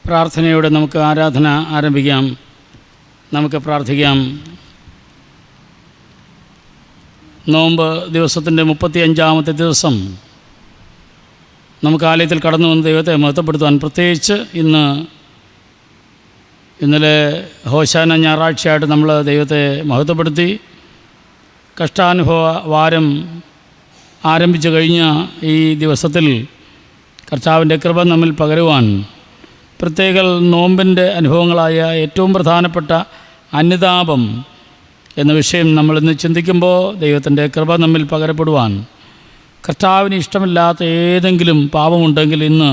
പ്രാർത്ഥനയോടെ നമുക്ക് ആരാധന ആരംഭിക്കാം. നമുക്ക് പ്രാർത്ഥിക്കാം. നോമ്പ് ദിവസത്തിൻ്റെ 35-ാമത്തെ ദിവസം നമുക്ക് ആലയത്തിൽ കടന്നു വന്ന് ദൈവത്തെ മഹത്വപ്പെടുത്താൻ, പ്രത്യേകിച്ച് ഇന്നലെ ഹോശാന ഞായറാഴ്ചയായിട്ട് നമ്മൾ ദൈവത്തെ മഹത്വപ്പെടുത്തി. കഷ്ടാനുഭവ വാരം ആരംഭിച്ചു കഴിഞ്ഞ ഈ ദിവസത്തിൽ കർത്താവിൻ്റെ കൃപ നമ്മിൽ പകരുവാൻ പ്രത്യേക നോമ്പിൻ്റെ അനുഭവങ്ങളായ ഏറ്റവും പ്രധാനപ്പെട്ട അനുതാപം എന്ന വിഷയം നമ്മളിന്ന് ചിന്തിക്കുമ്പോൾ ദൈവത്തിൻ്റെ കൃപ നമ്മിൽ പകരപ്പെടുവാൻ, കർത്താവിന് ഇഷ്ടമില്ലാത്ത ഏതെങ്കിലും പാപമുണ്ടെങ്കിൽ ഇന്ന്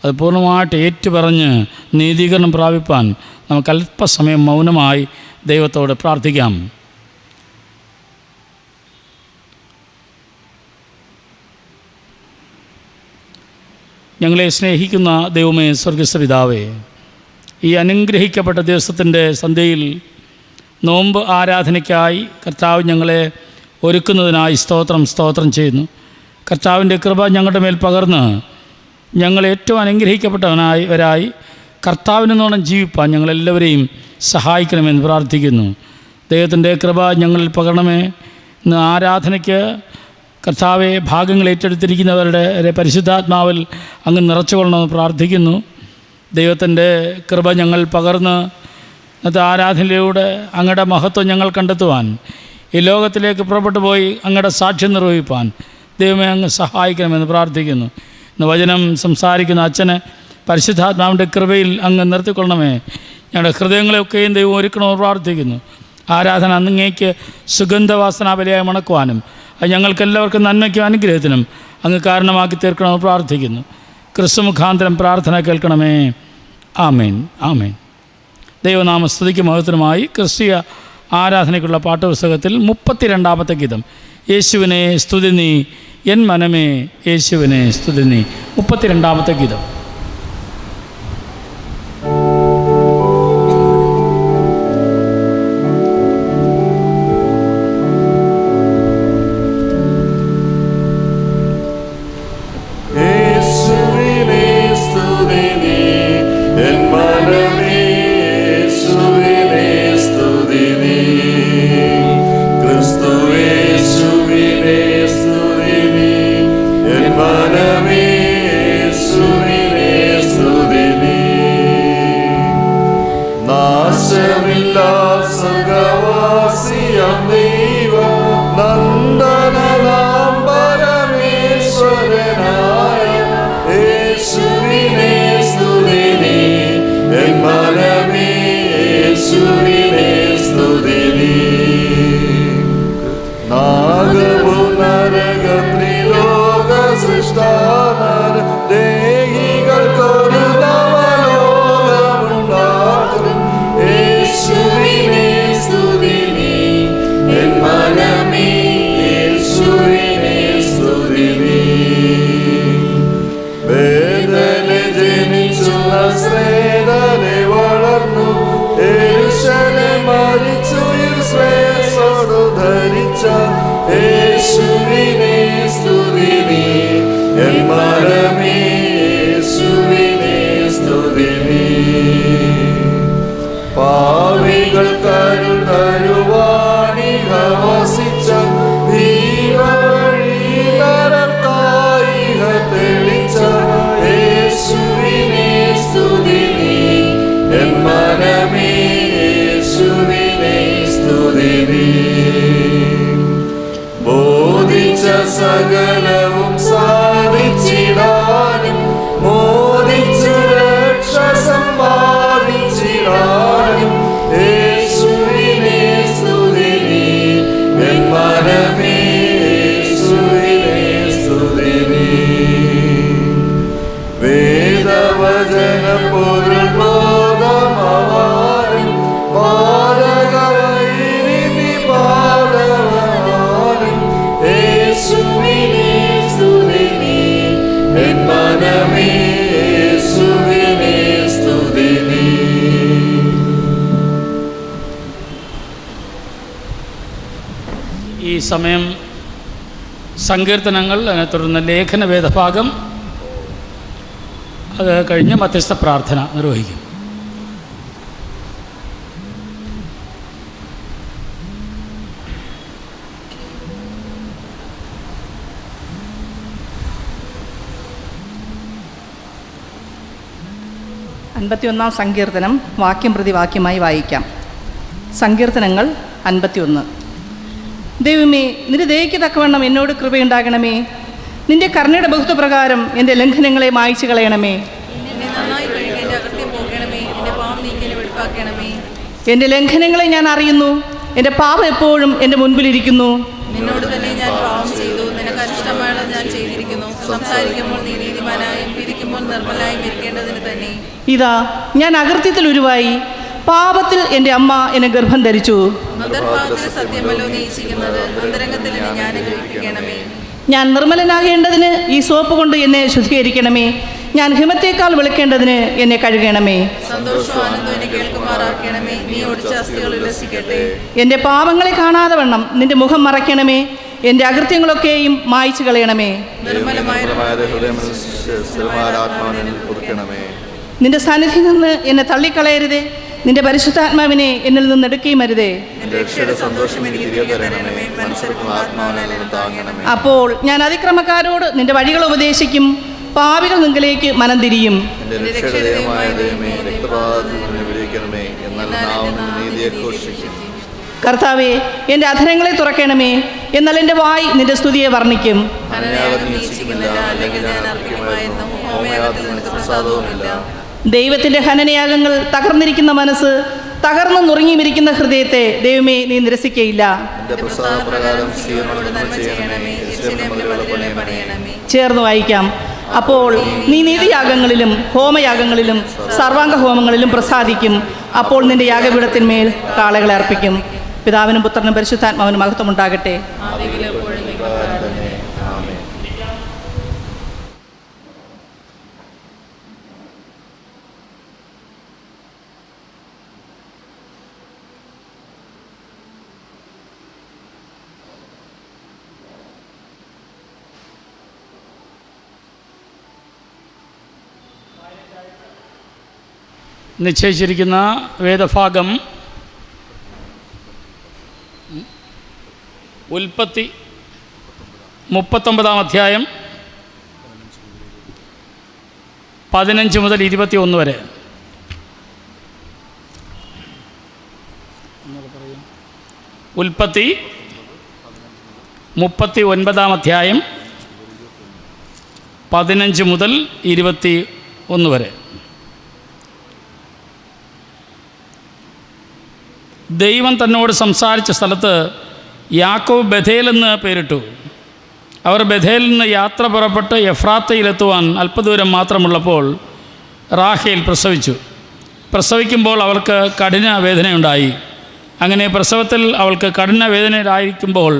അത് പൂർണ്ണമായിട്ട് ഏറ്റുപറഞ്ഞ് നീതീകരണം പ്രാപിപ്പാൻ നമുക്ക് അല്പസമയം മൗനമായി ദൈവത്തോട് പ്രാർത്ഥിക്കാം. ഞങ്ങളെ സ്നേഹിക്കുന്ന ദൈവമേ, സ്വർഗസ്ഥ പിതാവേ, ഈ അനുഗ്രഹിക്കപ്പെട്ട ദിവസത്തിൻ്റെ സന്ധ്യയിൽ നോമ്പ് ആരാധനയ്ക്കായി കർത്താവ് ഞങ്ങളെ ഒരുക്കുന്നതിനായി സ്തോത്രം ചെയ്യുന്നു. കർത്താവിൻ്റെ കൃപ ഞങ്ങളുടെ മേൽ പകർന്ന് ഞങ്ങൾ ഏറ്റവും അനുഗ്രഹിക്കപ്പെട്ടവരായി കർത്താവിനോണം ജീവിപ്പാൻ ഞങ്ങളെല്ലാവരെയും സഹായിക്കണമെന്ന് പ്രാർത്ഥിക്കുന്നു. ദൈവത്തിൻ്റെ കൃപ ഞങ്ങളിൽ പകരണമേ. ഇന്ന് ആരാധനയ്ക്ക് കർത്താവെ ഭാഗങ്ങൾ ഏറ്റെടുത്തിരിക്കുന്നവരുടെ പരിശുദ്ധാത്മാവിൽ അങ്ങ് നിറച്ചുകൊള്ളണമെന്ന് പ്രാർത്ഥിക്കുന്നു. ദൈവത്തിൻ്റെ കൃപ ഞങ്ങൾ പകർന്ന് ഇന്നത്തെ ആരാധനയിലൂടെ അങ്ങയുടെ മഹത്വം ഞങ്ങൾ കണ്ടെത്തുവാൻ, ഈ ലോകത്തിലേക്ക് പുറപ്പെട്ടു പോയി അങ്ങയുടെ സാക്ഷ്യം നിർവഹിപ്പാൻ ദൈവമേ അങ്ങ് സഹായിക്കണമെന്ന് പ്രാർത്ഥിക്കുന്നു. ഇന്ന് വചനം സംസാരിക്കുന്ന അച്ഛനെ പരിശുദ്ധാത്മാവിൻ്റെ കൃപയിൽ അങ്ങ് നിർത്തിക്കൊള്ളണമേ. ഞങ്ങളുടെ ഹൃദയങ്ങളെയൊക്കെയും ദൈവം ഒരുക്കണമെന്ന് പ്രാർത്ഥിക്കുന്നു. ആരാധന അങ്ങേക്ക് സുഗന്ധവാസനാബലിയായി മണക്കുവാനും അത് ഞങ്ങൾക്കെല്ലാവർക്കും നന്മയ്ക്കും അനുഗ്രഹത്തിനും അങ്ങ് കാരണമാക്കി തീർക്കണമെന്ന് പ്രാർത്ഥിക്കുന്നു. ക്രിസ്തു മുഖാന്തരം പ്രാർത്ഥന കേൾക്കണമേ. ആമേൻ, ആമേൻ. ദൈവനാമസ്തുതിക്ക് മഹത്വമായി ക്രിസ്തീയ ആരാധനയ്ക്കുള്ള പാഠപുസ്തകത്തിൽ 32-ാമത്തെ ഗീതം, യേശുവിനെ സ്തുതി നീ എൻ മനമേ, യേശുവിനെ സ്തുതി നീ. 32-ാമത്തെ ഗീതം. സകലവും സാധിച്ചിടാനും മോദിച്ചു രക്ഷ സമ്പാദിച്ചിടാനും യേശുവിനെ സ്തുതി നീ എൻ മനമേ, യേശുവിനെ സ്തുതി നീ. വേദവചന പൊരുൾ ബോധമാവാനും പാരകവൈരി പാദവാനും യേശുവിനെ സ്തുതി നീ എൻ മനമേ, യേശുവിനെ സ്തുതി നീ. ഈ സമയം സങ്കീർത്തനങ്ങൾ, അതിനെ തുടർന്ന് ലേഖന വേദഭാഗം, അത് കഴിഞ്ഞ് മധ്യസ്ഥ പ്രാർത്ഥന നിർവഹിക്കും. അൻപത്തിയൊന്നാം സങ്കീർത്തനം വാക്യം പ്രതി വാക്യമായി വായിക്കാം. സങ്കീർത്തനങ്ങൾ 51. ദൈവമേ, നിന്റെ ദയയ്ക്ക് തക്കവണ്ണം എന്നോട് കൃപയുണ്ടാകണമേ. നിന്റെ കരുണയുടെ ബഹുത്വപ്രകാരം എൻ്റെ ലംഘനങ്ങളെ മായ്ച്ചു കളയണമേ. എൻ്റെ ലംഘനങ്ങളെ ഞാൻ അറിയുന്നു, എൻ്റെ പാപം എപ്പോഴും എൻ്റെ മുൻപിലിരിക്കുന്നു. നിന്നോട് തന്നെ ഞാൻ പാപം ചെയ്തു, നിനക്ക് അനിഷ്ടമായുള്ളത് ഞാൻ ചെയ്തിരിക്കുന്നു. സംസാരിക്കുമ്പോൾ നീ നീതിമാനായും വിധിക്കുമ്പോൾ നിർമ്മലായും ഇരിക്കേണ്ടതിന് തന്നെ. ഇതാ, ഞാൻ അകൃത്യത്തിൽ ഉരുവായി, പാപത്തിൽ എൻ്റെ അമ്മ എന്നെ ഗർഭം ധരിച്ചു. അന്തർഭാഗത്തിൽ സത്യമല്ലോ നീ ഇച്ഛിക്കുന്നത്, അന്തരംഗത്തിൽ എന്നെ ഞാൻ ഗ്രഹിപ്പിക്കണമേ. ഞാൻ നിർമ്മലനാകേണ്ടതിന് ഈ സോപ്പ് കൊണ്ട് എന്നെ ശുദ്ധീകരിക്കണമേ. ഞാൻ ഹിമത്തേക്കാൾ വിളിക്കേണ്ടതിന് എന്നെ കഴുകണമേ. സന്തോഷവും ആനന്ദവും എന്നെ കേൾക്കുമാറാക്കണമേ. നീ ഒടിച്ച അസ്ഥികൾ ഉല്ലസിക്കട്ടെ. എൻ്റെ പാപങ്ങളെ കാണാതെ വണ്ണം നിന്റെ മുഖം മറയ്ക്കണമേ. എൻ്റെ അകൃത്യങ്ങളൊക്കെയും മായ്ച്ചു കളയണമേ. നിർമ്മലമായ നിന്റെ സന്നിധിയിൽ നിന്ന് എന്നെ തള്ളിക്കളയരുതേ. നിന്റെ പരിശുദ്ധാത്മാവിനെ എന്നിൽ നിന്ന് എടുക്കുകയും അരുതേ. സന്തോഷം എനിക്ക് തിരികെ തരണമേ. മനുഷ്യർക്കും ആത്മാവിനെ താങ്ങണമേ. അപ്പോൾ ഞാൻ അതിക്രമക്കാരോട് നിന്റെ വഴികൾ ഉപദേശിക്കും, പാപികൾ നിങ്ങളിലേക്ക് മനം തിരിയും. കർത്താവേ, എൻ്റെ അധരങ്ങളെ തുറക്കണമേ, എന്നാൽ എൻ്റെ വായ് നിന്റെ സ്തുതിയെ വർണ്ണിക്കും. ദൈവത്തിൻ്റെ ഹനനയാഗങ്ങൾ തകർന്നിരിക്കുന്ന മനസ്സ്, തകർന്നു നുറുങ്ങിയിരിക്കുന്ന ഹൃദയത്തെ ദൈവമേ നീ നിരസിക്കയില്ല. ചേർന്ന് വായിക്കാം. അപ്പോൾ നീ നീതിയാഗങ്ങളിലും ഹോമയാഗങ്ങളിലും സർവാംഗ ഹോമങ്ങളിലും പ്രസാദിക്കും. അപ്പോൾ നിന്റെ യാഗപീഠത്തിന്മേൽ കാളകളെ അർപ്പിക്കും. പിതാവിനും പുത്രനും പരിശുദ്ധാത്മാവിനും മഹത്വം ഉണ്ടാകട്ടെ. നിശ്ചയിച്ചിരിക്കുന്ന വേദഭാഗം ഉൽപ്പത്തി 39 അധ്യായം 15 മുതൽ 21 വരെ. ഉൽപ്പത്തി 39 അധ്യായം 15 മുതൽ 21 വരെ. ദൈവം തന്നോട് സംസാരിച്ച സ്ഥലത്ത് യാക്കോബ് ബഥേൽ എന്ന് പേരിട്ടു. അവർ ബഥേലിൽ നിന്ന് യാത്ര പുറപ്പെട്ട് എഫ്രാത്തയിലെത്തുവാൻ അല്പദൂരം മാത്രമുള്ളപ്പോൾ റാഹേൽ പ്രസവിച്ചു. പ്രസവിക്കുമ്പോൾ അവൾക്ക് കഠിന വേദനയുണ്ടായി. അങ്ങനെ പ്രസവത്തിൽ അവൾക്ക് കഠിന വേദനയിലായിരിക്കുമ്പോൾ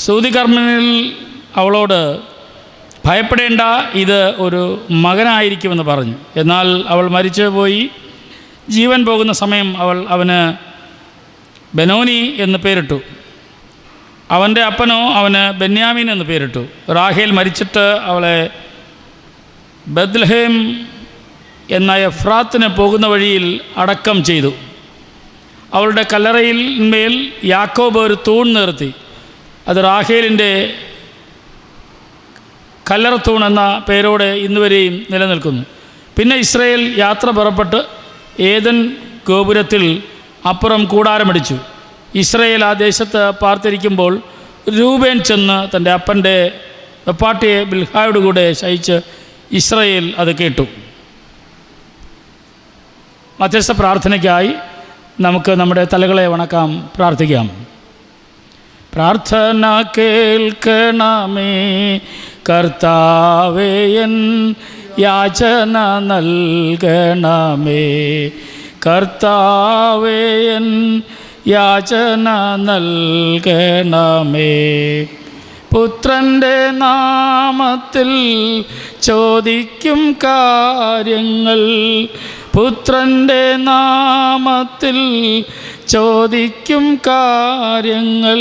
സൂതികർമ്മിണിൽ അവളോട് ഭയപ്പെടേണ്ട, ഇത് ഒരു മകനായിരിക്കുമെന്ന് പറഞ്ഞു. എന്നാൽ അവൾ മരിച്ചു പോയി. ജീവൻ പോകുന്ന സമയം അവന് ബെനോനി എന്ന് പേരിട്ടു. അവൻ്റെ അപ്പനോ അവന് ബെന്യാമീൻ എന്ന് പേരിട്ടു. റാഹേൽ മരിച്ചിട്ട് അവളെ ബത്ലഹേം എന്ന എഫ്രാത്തിന് പോകുന്ന വഴിയിൽ അടക്കം ചെയ്തു. അവളുടെ കല്ലറയിൽ മേൽ യാക്കോബ് ഒരു തൂൺ നിർത്തി. അത് റാഹേലിൻ്റെ കല്ലറത്തൂൺ എന്ന പേരോടെ ഇന്നുവരെയും നിലനിൽക്കുന്നു. പിന്നെ ഇസ്രായേൽ യാത്ര പുറപ്പെട്ട് ഏദൻ ഗോപുരത്തിൽ അപ്പുറം കൂടാരമടിച്ചു. ഇസ്രായേൽ ആ ദേശത്ത് പാർത്തിരിക്കുമ്പോൾ രൂബേൻ ചെന്ന് തൻ്റെ അപ്പൻ്റെ വെപ്പാട്ടിയെ ബിൽഹായോട് കൂടെ ശയിച്ച് ഇസ്രായേൽ അത് കേട്ടു. മധ്യസ്ഥ പ്രാർത്ഥനയ്ക്കായി നമുക്ക് നമ്മുടെ തലകളെ വണക്കാം, പ്രാർത്ഥിക്കാം. പ്രാർത്ഥന കേൾക്കണമേ കർത്താവേ, എൻ യാചന നൽകണമേ. കർത്താവേ, എൻ യാചന നൽകണമേ. പുത്രൻ്റെ നാമത്തിൽ ചോദിക്കും കാര്യങ്ങൾ, പുത്രൻ്റെ നാമത്തിൽ ചോദിക്കും കാര്യങ്ങൾ,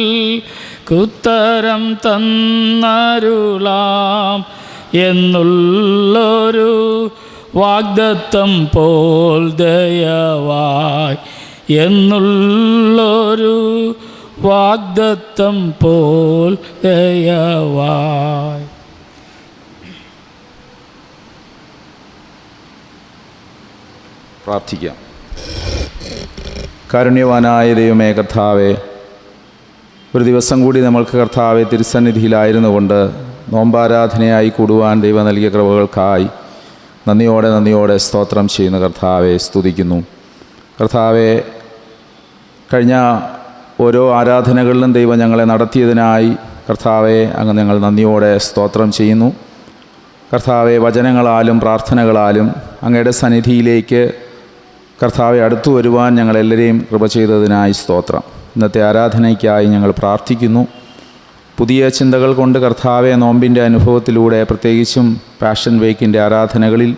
ഉത്തരം തന്നരുളാം എന്നുള്ളൊരു വാഗ്ദത്തം പോൽ ദയവായി എന്നുള്ളൊരു വാഗ്ദത്തം പോൽ ദയവായി. പ്രാർത്ഥിക്കാം. കാരുണ്യവാനായ ദൈവമേ കർത്താവേ, ഒരു ദിവസം കൂടി നമ്മൾക്ക് കർത്താവെ തിരുസന്നിധിയിലായിരുന്നു കൊണ്ട് നോമ്പാരാധനയായി കൂടുവാൻ ദൈവം നൽകിയ കൃപകൾക്കായി നന്ദിയോടെ സ്തോത്രം ചെയ്യുന്ന കർത്താവെ സ്തുതിക്കുന്നു. കർത്താവെ, കഴിഞ്ഞ ഓരോ ആരാധനകളിലും ദൈവം ഞങ്ങളെ നടത്തിയതിനായി കർത്താവെ അങ്ങ് ഞങ്ങൾ നന്ദിയോടെ സ്തോത്രം ചെയ്യുന്നു. കർത്താവെ, വചനങ്ങളാലും പ്രാർത്ഥനകളാലും അങ്ങയുടെ സന്നിധിയിലേക്ക് കർത്താവെ അടുത്തു വരുവാൻ ഞങ്ങളെല്ലാവരെയും കൃപ ചെയ്തതിനായി സ്തോത്രം. ഇന്നത്തെ ആരാധനയ്ക്കായി ഞങ്ങൾ പ്രാർത്ഥിക്കുന്നു. പുതിയ ചിന്തകൾ കൊണ്ട് കർത്താവെ നോമ്പിൻ്റെ അനുഭവത്തിലൂടെ പ്രത്യേകിച്ചും പാഷൻ വീക്കിൻ്റെ ആരാധനകളിൽ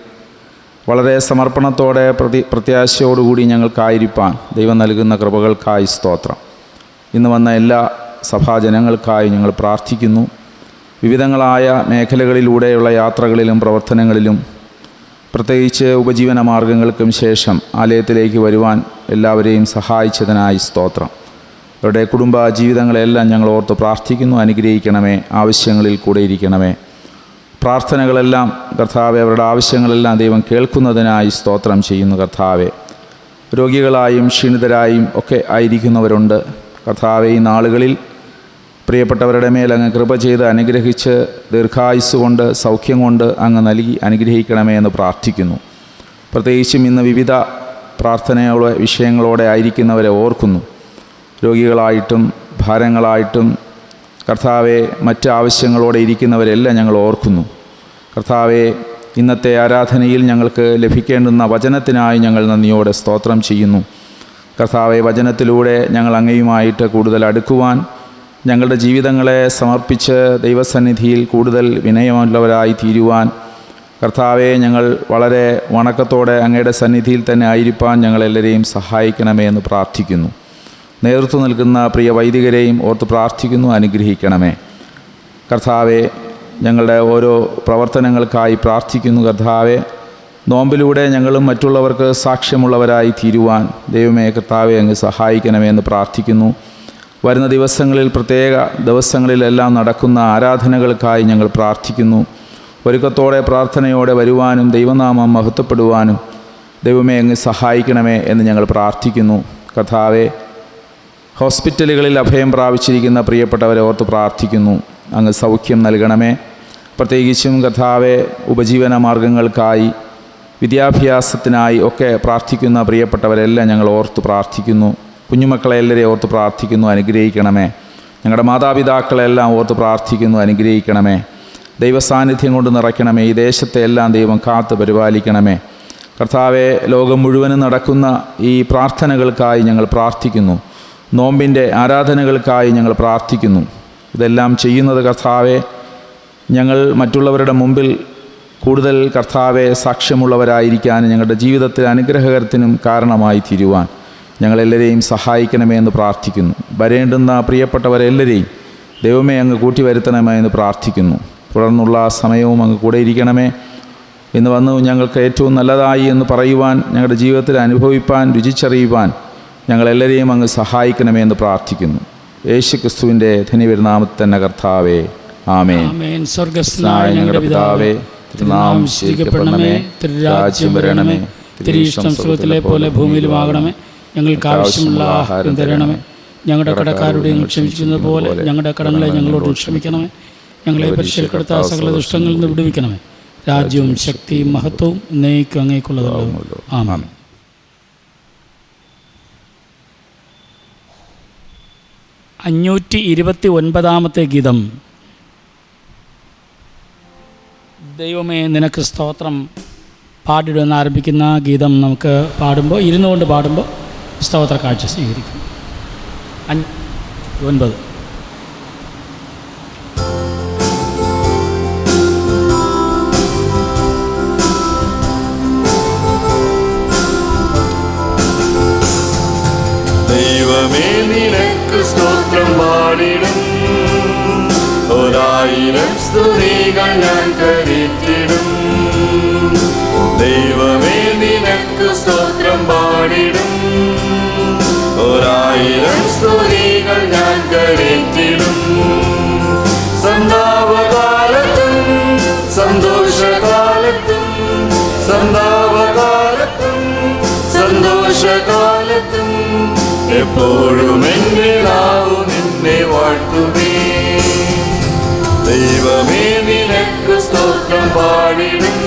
വളരെ സമർപ്പണത്തോടെ പ്രത്യാശയോടുകൂടി ഞങ്ങൾക്കായിരിക്കാൻ ദൈവം നൽകുന്ന കൃപകൾക്കായി സ്തോത്രം. ഇന്ന് വന്ന എല്ലാ സഭാജനങ്ങൾക്കായി ഞങ്ങൾ പ്രാർത്ഥിക്കുന്നു. വിവിധങ്ങളായ മേഖലകളിലൂടെയുള്ള യാത്രകളിലും പ്രവർത്തനങ്ങളിലും പ്രത്യേകിച്ച് ഉപജീവന മാർഗങ്ങൾക്കും ശേഷം ആലയത്തിലേക്ക് വരുവാൻ എല്ലാവരെയും സഹായിച്ചതിനായി സ്തോത്രം. അവരുടെ കുടുംബ ജീവിതങ്ങളെല്ലാം ഞങ്ങൾ ഓർത്ത് പ്രാർത്ഥിക്കുന്നു. അനുഗ്രഹിക്കണമേ, ആവശ്യങ്ങളിൽ കൂടെ ഇരിക്കണമേ. പ്രാർത്ഥനകളെല്ലാം കർത്താവെ, അവരുടെ ആവശ്യങ്ങളെല്ലാം ദൈവം കേൾക്കുന്നതിനായി സ്തോത്രം ചെയ്യുന്നു. കർത്താവെ, രോഗികളായും ക്ഷീണിതരായും ഒക്കെ ആയിരിക്കുന്നവരുണ്ട്. കർത്താവെ, ഈ നാളുകളിൽ പ്രിയപ്പെട്ടവരുടെ മേൽ അങ്ങ് കൃപ ചെയ്ത് അനുഗ്രഹിച്ച് ദീർഘായുസ് കൊണ്ട് സൗഖ്യം കൊണ്ട് അങ്ങ് നൽകി അനുഗ്രഹിക്കണമേ എന്ന് പ്രാർത്ഥിക്കുന്നു. പ്രത്യേകിച്ചും ഇന്ന് വിവിധ പ്രാർത്ഥനയോടെ വിഷയങ്ങളോടെ ആയിരിക്കുന്നവരെ ഓർക്കുന്നു. രോഗികളായിട്ടും ഭാരങ്ങളായിട്ടും കർത്താവെ, മറ്റ് ആവശ്യങ്ങളോടെ ഇരിക്കുന്നവരെല്ലാം ഞങ്ങൾ ഓർക്കുന്നു. കർത്താവെ, ഇന്നത്തെ ആരാധനയിൽ ഞങ്ങൾക്ക് ലഭിക്കേണ്ടുന്ന വചനത്തിനായി ഞങ്ങൾ നന്ദിയോടെ സ്തോത്രം ചെയ്യുന്നു. കർത്താവെ, വചനത്തിലൂടെ ഞങ്ങൾ അങ്ങയുമായിട്ട് കൂടുതൽ അടുക്കുവാൻ, ഞങ്ങളുടെ ജീവിതങ്ങളെ സമർപ്പിച്ച് ദൈവസന്നിധിയിൽ കൂടുതൽ വിനയമുള്ളവരായി തീരുവാൻ കർത്താവെ, ഞങ്ങൾ വളരെ വണക്കത്തോടെ അങ്ങയുടെ സന്നിധിയിൽ തന്നെ ആയിരിക്കാൻ ഞങ്ങളെല്ലാവരെയും സഹായിക്കണമേ എന്ന് പ്രാർത്ഥിക്കുന്നു. നേതൃത്വം നൽകുന്ന പ്രിയ വൈദികരെയും ഓർത്ത് പ്രാർത്ഥിക്കുന്നു. അനുഗ്രഹിക്കണമേ. കർത്താവെ, ഞങ്ങളുടെ ഓരോ പ്രവർത്തനങ്ങൾക്കായി പ്രാർത്ഥിക്കുന്നു. കർത്താവെ, നോമ്പിലൂടെ ഞങ്ങളും മറ്റുള്ളവർക്ക് സാക്ഷ്യമുള്ളവരായി തീരുവാൻ ദൈവമേ കർത്താവെ അങ്ങ് സഹായിക്കണമേ എന്ന് പ്രാർത്ഥിക്കുന്നു. വരുന്ന ദിവസങ്ങളിൽ, പ്രത്യേക ദിവസങ്ങളിലെല്ലാം നടക്കുന്ന ആരാധനകൾക്കായി ഞങ്ങൾ പ്രാർത്ഥിക്കുന്നു. ഒരുക്കത്തോടെ പ്രാർത്ഥനയോടെ വരുവാനും ദൈവനാമം മഹത്വപ്പെടുവാനും ദൈവമേ അങ്ങ് സഹായിക്കണമേ എന്ന് ഞങ്ങൾ പ്രാർത്ഥിക്കുന്നു. കർത്താവെ, ഹോസ്പിറ്റലുകളിൽ അഭയം പ്രാപിച്ചിരിക്കുന്ന പ്രിയപ്പെട്ടവരെ ഓർത്ത് പ്രാർത്ഥിക്കുന്നു. അങ്ങ് സൗഖ്യം നൽകണമേ. പ്രത്യേകിച്ചും കർത്താവെ, ഉപജീവന മാർഗങ്ങൾക്കായി വിദ്യാഭ്യാസത്തിനായി ഒക്കെ പ്രാർത്ഥിക്കുന്ന പ്രിയപ്പെട്ടവരെല്ലാം ഞങ്ങൾ ഓർത്ത് പ്രാർത്ഥിക്കുന്നു. കുഞ്ഞുമക്കളെ എല്ലാവരെയും ഓർത്ത് പ്രാർത്ഥിക്കുന്നു. അനുഗ്രഹിക്കണമേ. ഞങ്ങളുടെ മാതാപിതാക്കളെല്ലാം ഓർത്ത് പ്രാർത്ഥിക്കുന്നു. അനുഗ്രഹിക്കണമേ. ദൈവസാന്നിധ്യം കൊണ്ട് നിറയ്ക്കണമേ. ഈ ദേശത്തെ എല്ലാം ദൈവം കാത്ത് പരിപാലിക്കണമേ. കർത്താവെ, ലോകം മുഴുവനും നടക്കുന്ന ഈ പ്രാർത്ഥനകൾക്കായി ഞങ്ങൾ പ്രാർത്ഥിക്കുന്നു. നോമ്പിൻ്റെ ആരാധനകൾക്കായി ഞങ്ങൾ പ്രാർത്ഥിക്കുന്നു. ഇതെല്ലാം ചെയ്യുന്നത് കർത്താവെ, ഞങ്ങൾ മറ്റുള്ളവരുടെ മുമ്പിൽ കൂടുതൽ കർത്താവെ സാക്ഷ്യമുള്ളവരായിരിക്കാനും ഞങ്ങളുടെ ജീവിതത്തിൽ അനുഗ്രഹകരത്തിനും കാരണമായി തീരുവാൻ ഞങ്ങളെല്ലാവരെയും സഹായിക്കണമേ എന്ന് പ്രാർത്ഥിക്കുന്നു. വരേണ്ടുന്ന പ്രിയപ്പെട്ടവരെല്ലാവരെയും ദൈവമേ അങ്ങ് കൂട്ടി വരുത്തണമേ എന്ന് പ്രാർത്ഥിക്കുന്നു. തുടർന്നുള്ള സമയവും അങ്ങ് കൂടെ ഇരിക്കണമേ. ഇന്ന് വന്നു ഞങ്ങൾക്ക് ഏറ്റവും നല്ലതായി എന്ന് പറയുവാൻ, ഞങ്ങളുടെ ജീവിതത്തിൽ അനുഭവിപ്പാൻ, രുചിച്ചറിയുവാൻ ഞങ്ങളെല്ലാവരെയും അങ്ങ് സഹായിക്കണമേ എന്ന് പ്രാർത്ഥിക്കുന്നു. യേശു ക്രിസ്തുവിൻ്റെ ധന്യപരിനാമത്തിൽ തന്നെ കർത്താവേ, ആമേൻ. സ്വർഗ്ഗസ്ഥനായ ഞങ്ങളുടെ പിതാവേ, തിരുനാമം സ്വീകരിക്കപ്പെടണമേ. തിരുരാജ്യം വരണമേ. തിരുയിഷ്ടം സ്വർഗ്ഗത്തിലെ പോലെ ഭൂമിയിലുമാകണമേ. ഞങ്ങൾക്ക് ആവശ്യമുള്ള ആഹാരം തരണമേ. ഞങ്ങളുടെ കടക്കാരോട് ഞങ്ങൾ ക്ഷമിക്കുന്നത് പോലെ ഞങ്ങളുടെ കടങ്ങളെ ഞങ്ങളോട് ക്ഷമിക്കണമേ. ഞങ്ങളെ പരീക്ഷയിൽപ്പെടുത്ത സകല ദുഷ്ടങ്ങളിൽ നിന്ന് വിടുവിക്കണമേ. രാജ്യവും ശക്തിയും മഹത്വവും എന്നേക്കും അങ്ങേക്കുള്ളതല്ലോ. ആമേൻ. അഞ്ഞൂറ്റി 29 ഗീതം. ദൈവമേ നിനക്ക് സ്തോത്രം പാടിടുമെന്ന് ആരംഭിക്കുന്ന ഗീതം നമുക്ക് പാടുമ്പോൾ, ഇരുന്നുകൊണ്ട് പാടുമ്പോൾ സ്തോത്ര കാഴ്ച സ്വീകരിക്കും. 9. ദൈവമേ നിനക്ക് സ്തോത്രം പാടിടും, ഒരായിരം സ്തുതികൾ ഞാൻ കരേറ്റിടും. ദൈവമേ നിനക്ക് സ്തോത്രം പാടിടും. ഒരായിരം സ്തുതികൾ ഞാൻ കരേറ്റിടും. സന്താപകാലത്തും സന്തോഷകാലത്തും സന്താപകാലത്തും സന്തോഷകാലത്തും എപ്പോഴും എൻ്റെ നാവ് നിന്നെ വാഴ്ത്തുമേ. ദൈവമേ നിനക്ക് സ്തോത്രം പാടിടും.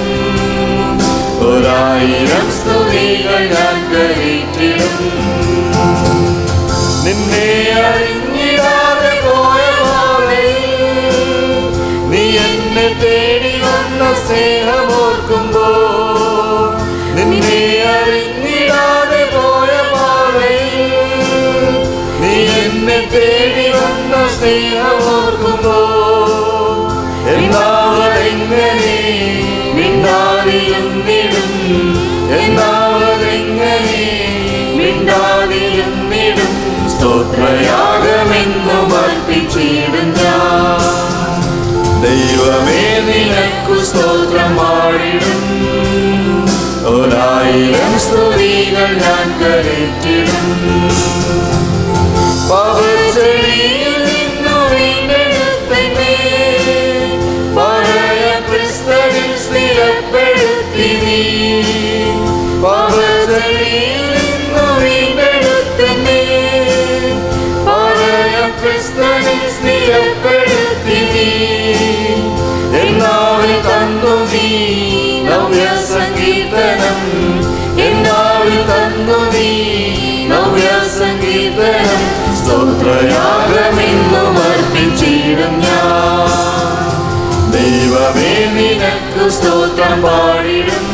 ഒരായിരം സ്തുതികൾ ഞാൻ കരേറ്റിടും. നിന്നെ അറിഞ്ഞിടാതെ പോയ പാതയിൽ നീ എന്നെ തേടി വന്ന സ്നേഹമോർക്കുമ്പോ, നിന്നെ അറിഞ്ഞിടാതെ പോയ പാതയിൽ നീ എന്നെ തേടി വന്ന സ്നേഹമോർക്കുമ്പോ, എന്നാവതെങ്ങനെ മിണ്ടാതിരുന്നിടും, എന്നാവതെങ്ങനെ മിണ്ടാതിരുന്നിടും. സ്തോത്രയാഗമെന്നും അർപ്പിച്ചിടും ഞാൻ. ദൈവമേ നിനക്കു സ്തോത്രം പാടിടും. ഒരായിരം സ്തുതികൾ ഞാൻ കരേറ്റിടും. പാപച്ചെടിയിൽ നിന്നു വീണ്ടെടുത്തന്നെ പഴയ ക്രിസ്തുവിൽ സ്ഥിരപ്പെടുത്തി നീ. പാപച്ചെടിയിൽ നിന്നു വീണ്ടെടുത്തന്നെ പഴയ ക്രിസ്തുവിൽ സ്ഥിരപ്പെടുത്തി നീ. എന്നാവിൽ തന്നു നീ നവ്യ സംഗീതനം, എന്നാവിൽ തന്നു നീ നവ്യ സംഗീതനം. സ്തോത്രയാഗമെന്നും അർപ്പിച്ചിടും ഞാൻ. ദൈവമേ നിനക്കു സ്തോത്രം പാടിടും.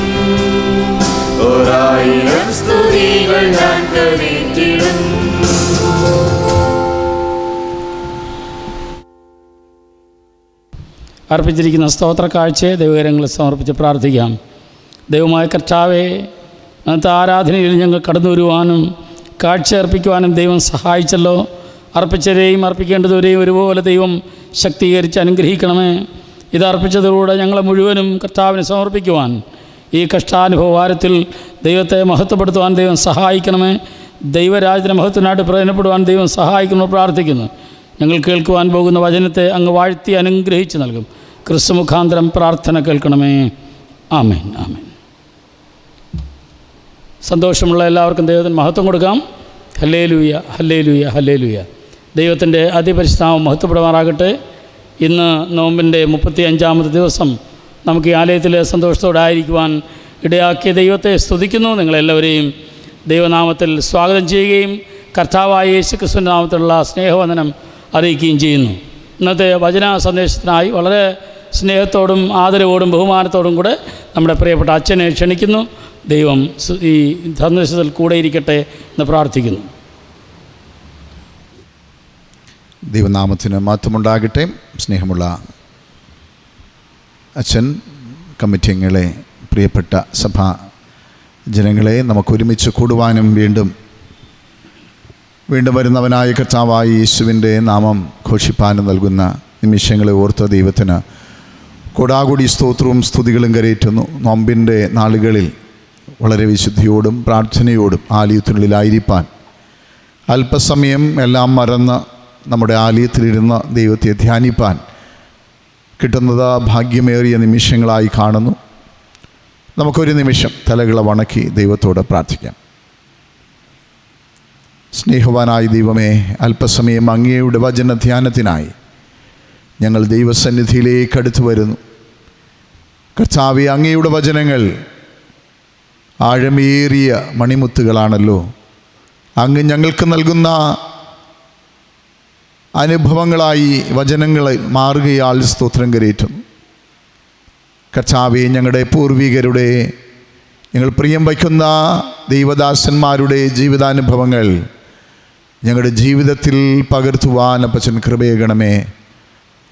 ഒരായിരം സ്തുതികൾ ഞാൻ കരേറ്റിടും. അർപ്പിച്ചിരിക്കുന്ന സ്തോത്ര കാഴ്ചയെ ദൈവകരങ്ങളിൽ സമർപ്പിച്ച് പ്രാർത്ഥിക്കാം. ദൈവമായ കർത്താവെ, അന്നത്തെ ആരാധനയിൽ ഞങ്ങൾ കടന്നു വരുവാനും കാഴ്ച അർപ്പിക്കുവാനും ദൈവം സഹായിച്ചല്ലോ. അർപ്പിച്ചവരെയും അർപ്പിക്കേണ്ടവരെയും ഒരുപോലെ ദൈവം ശക്തീകരിച്ച് അനുഗ്രഹിക്കണമേ. ഇത് അർപ്പിച്ചതിലൂടെ ഞങ്ങളെ മുഴുവനും കർത്താവിന് സമർപ്പിക്കുവാൻ, ഈ കഷ്ടാനുഭവവാരത്തിൽ ദൈവത്തെ മഹത്വപ്പെടുത്തുവാൻ ദൈവം സഹായിക്കണമേ. ദൈവരാജ്യത്തിന് മഹത്വത്തിനായിട്ട് പ്രയോജനപ്പെടുവാൻ ദൈവം സഹായിക്കണമെന്ന് പ്രാർത്ഥിക്കുന്നു. ഞങ്ങൾ കേൾക്കുവാൻ പോകുന്ന വചനത്തെ അങ്ങ് വാഴ്ത്തി അനുഗ്രഹിച്ച് നൽകും. ക്രിസ്തു മുഖാന്തരം പ്രാർത്ഥന കേൾക്കണമേ. ആമേൻ, ആമേൻ. സന്തോഷമുള്ള എല്ലാവർക്കും ദൈവത്തിന് മഹത്വം കൊടുക്കാം. Hallelujah, hallelujah, hallelujah. ദൈവത്തിൻ്റെ അതിപരിശുദ്ധനാമം മഹത്വപ്പെടുമാറാകട്ടെ. ഇന്ന് നോമ്പിൻ്റെ 35-ാമത്തെ ദിവസം നമുക്ക് ഈ ആലയത്തിൽ സന്തോഷത്തോടെ ആയിരിക്കുവാൻ ഇടയാക്കിയ ദൈവത്തെ സ്തുതിക്കുന്നു. നിങ്ങളെല്ലാവരെയും ദൈവനാമത്തിൽ സ്വാഗതം ചെയ്യുകയും കർത്താവായ യേശു ക്രിസ്തുവിൻ്റെ നാമത്തിലുള്ള സ്നേഹവന്ദനം അറിയിക്കുകയും ചെയ്യുന്നു. ഇന്നത്തെ വചന സന്ദേശത്തിനായി വളരെ സ്നേഹത്തോടും ആദരവോടും ബഹുമാനത്തോടും കൂടെ നമ്മുടെ പ്രിയപ്പെട്ട അച്ഛനെ ക്ഷണിക്കുന്നു. ദൈവം ഈ സന്ദേശത്തിൽ കൂടെ ഇരിക്കട്ടെ എന്ന് പ്രാർത്ഥിക്കുന്നു. ദൈവനാമത്തിന് മഹത്വമുണ്ടാകട്ടെ. സ്നേഹമുള്ള അച്ഛൻ, കമ്മിറ്റി അംഗങ്ങളെ, പ്രിയപ്പെട്ട സഭാ ജനങ്ങളെ, നമുക്കൊരുമിച്ച് കൂടുവാനും വീണ്ടും വരുന്നവനായ കർത്താവായ യേശുവിൻ്റെ നാമം ഘോഷിപ്പാനും നൽകുന്ന നിമിഷങ്ങളെ ഓർത്ത ദൈവത്തിന് കൊടാകൊടി സ്തോത്രവും സ്തുതികളും കരയേറ്റുന്നു. നോമ്പിൻ്റെ നാളുകളിൽ വളരെ വിശുദ്ധിയോടും പ്രാർത്ഥനയോടും ആലയത്തിനുള്ളിലായിരിക്കാൻ, അല്പസമയം എല്ലാം മറന്ന് നമ്മുടെ ആലയത്തിലിരുന്ന് ദൈവത്തെ ധ്യാനിപ്പാൻ കിട്ടുന്നത് ഭാഗ്യമേറിയ നിമിഷങ്ങളായി കാണുന്നു. നമുക്കൊരു നിമിഷം തലകളെ വണക്കി ദൈവത്തോട് പ്രാർത്ഥിക്കാം. സ്നേഹവാനായ ദൈവമേ, അല്പസമയം അങ്ങയുടെ വചന ധ്യാനത്തിനായി ഞങ്ങൾ ദൈവസന്നിധിയിലേക്ക് അടുത്തു വരുന്നു. കർത്താവേ, അങ്ങയുടെ വചനങ്ങൾ ആഴമേറിയ മണിമുത്തുകളാണല്ലോ. അങ്ങ് ഞങ്ങൾക്ക് നൽകുന്ന അനുഭവങ്ങളായി വചനങ്ങളെ മാറുകയാൽ സ്തോത്രം കരയേറ്റുന്നു. കർത്താവേ, ഞങ്ങളുടെ പൂർവികരുടെ, ഞങ്ങൾ പ്രിയം വയ്ക്കുന്ന ദൈവദാസന്മാരുടെ ജീവിതാനുഭവങ്ങൾ ഞങ്ങളുടെ ജീവിതത്തിൽ പകർത്തുവാൻ അപ്പച്ചൻ കൃപയേകണമേ.